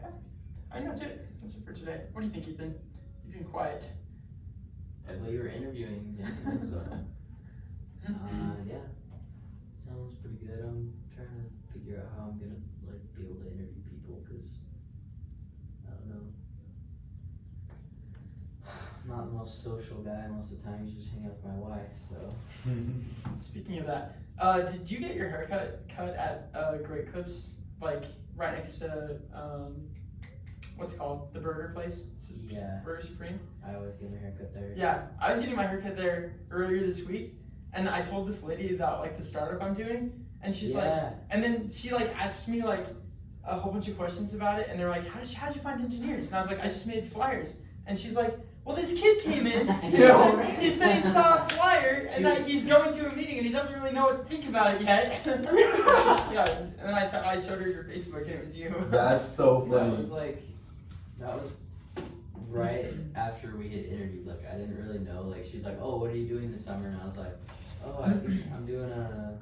Yeah, I think that's it. That's it for today. What do you think, Ethan? You've been quiet. Well, you were interviewing, yeah, so yeah, sounds pretty good. I'm trying to figure out how I'm gonna like be able to interview people because I don't know. I'm not the most social guy most of the time. I usually just hang out with my wife. So Speaking of that, did you get your haircut cut at Great Clips, like right next to what's it called, the burger place? Yeah. Burger Supreme. I always get my haircut there. Yeah, I was getting my haircut there earlier this week, and I told this lady about like the startup I'm doing, and she's like, and then she like asked me like a whole bunch of questions about it, and they're like, how did you find engineers? And I was like, I just made flyers, and she's like, well, this kid came in, and he said he saw a flyer, and that he's going to a meeting, and he doesn't really know what to think about it yet. Yeah, and then I showed her your Facebook, and it was you. That's so That funny. was right after we had interviewed. Like I didn't really know. Like she's like, oh, what are you doing this summer? And I was like, oh, I think I'm doing a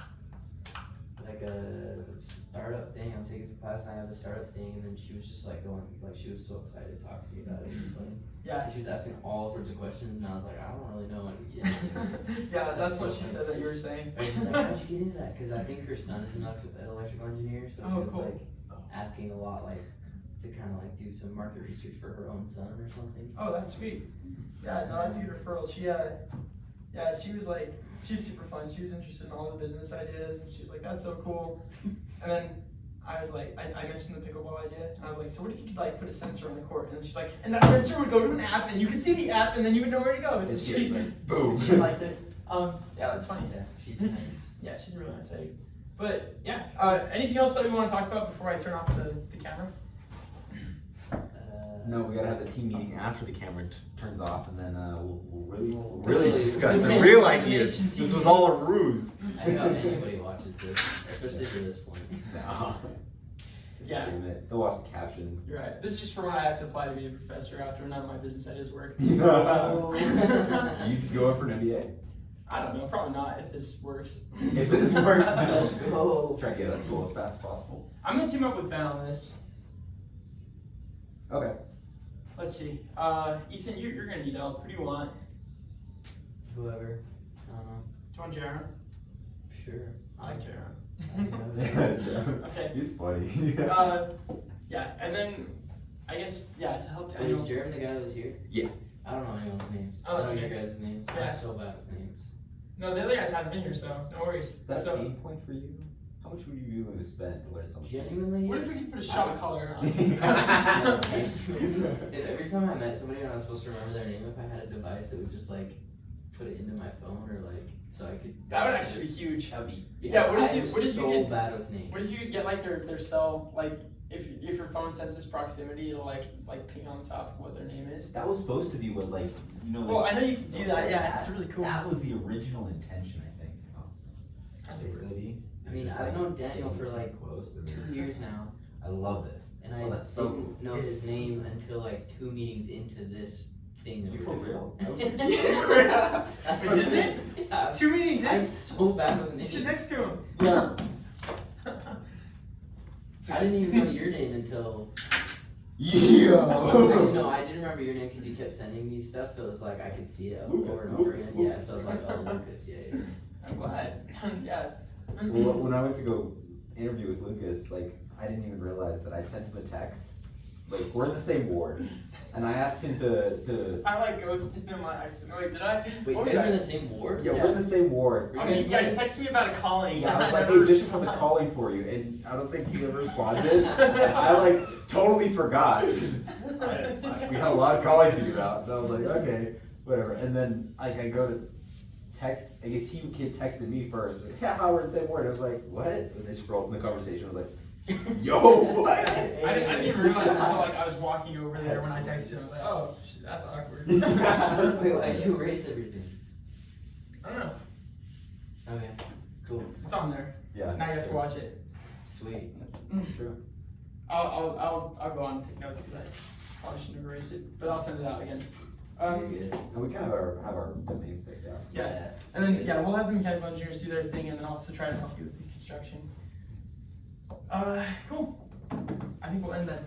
startup thing. I'm taking some class and I have a startup thing. And then she was just like going, like she was so excited to talk to me about it. It was funny. Yeah. And she was asking all sorts of questions, and I was like, I don't really know anything. Yeah, that's so what she funny. said that you were saying. And she's like, how'd you get into that? Because I think her son is an electrical engineer, so she Oh, was cool. like asking a lot, like to kind of like do some market research for her own son or something. Oh, that's sweet. Yeah, no, that's a good referral. She she was like, she's super fun. She was interested in all the business ideas, and she was like, that's so cool. And then I was like, I mentioned the pickleball idea, and I was like, so what if you could like put a sensor on the court? And then she's like, and that sensor would go to an app, and you could see the app, and then you would know where to go. So she Boom. she liked it. Yeah, that's funny. Yeah, she's nice. Yeah, she's a really nice lady. But yeah, anything else that we want to talk about before I turn off the camera? No, we gotta have the team meeting after the camera turns off, and then we'll really Really discuss the the real combination ideas. team This was meeting. all a ruse. I doubt anybody watches this, especially to this point. No. Yeah. Damn it. They'll watch the captions. You're right. This is just for when I have to apply to be a professor after none of my business ideas work. You going for an MBA? I don't know, probably not if this works. If this works, then Let's go. try to get out of school as fast as possible. I'm gonna team up with Ben on this. Okay. Let's see. Ethan, you're gonna need help. Who do you want? Whoever. I don't know. Do you want Jaron? Sure. I like Jaron. Yes. Okay. He's funny. Yeah, and then I guess to help Wait, is Daniel. Jeremy the guy that was here? Yeah. I don't know anyone's names. Oh, I that's don't know okay. your guys' names. Yeah. I'm so bad with names. No, the other guys haven't been here, so no worries. Is that So, a pain point for you? How much would you be willing to spend to learn something? Genuinely. what if we could put a shot collar on? Every time I met somebody and I was supposed to remember their name, if I had a device that would just like put it into my phone or like so I could. That would actually be huge. That would be. Yeah, what if I'm you so get bad with names. What if you could get like their cell, like if your phone senses proximity, it'll like ping on top of what their name is. That was supposed to be what Well, I know you can do that. Yeah, it's really cool. That was the original intention, I think. How's Face it work? ID. I mean, Just, I've like, known Daniel getting for too like close and 2 years now, I love this. and I Oh, that's so didn't cool. know It's his so- name until like 2 meetings into this thing. that You we're for doing. real? That's Wait, what I'm is it? saying. Yeah, I'm 2 meetings in? I'm so bad with You names. sit next to him. Yeah. I didn't even know your name until. Yeah. Actually, no, I did remember your name because you kept sending me stuff, so it was like I could see it Lucas, over and over Lucas, again. Yeah, Lucas. so I was like, oh, Lucas, yeah. I'm glad. Yeah. Well, when I went to go interview with Lucas, like, I didn't even realize that I sent him a text. Like, we're in the same ward. And I asked him to I like ghosted him by accident. Wait, did I? Wait, What you was guys are in that? the same ward? yeah, we're in the same ward. Oh, you guys texted me about a calling. Yeah, I was like, never hey, Bishop has a responded. calling for you, and I don't think you ever responded. And I like totally forgot because we had a lot of calling to do out. And I was like, okay, whatever. And then I go to text. I guess he texted me first. Like, yeah, we're in the same word. I was like, what? And they scrolled in the conversation. I was like, yo, what? I didn't even realize until like I was walking over there when I texted him. I was like, oh, shit, that's awkward. Wait, why'd you erase everything? I don't know. Okay, cool, It's on there. Yeah. Now you have to watch it. sweet. That's true. I'll go on and take notes because I probably shouldn't erase it, but I'll send it out again. You're good. And we kind of have our domains picked out. Yeah. And then we'll have the mechanical engineers do their thing, and then also try to help you with the construction. Cool. I think we'll end then.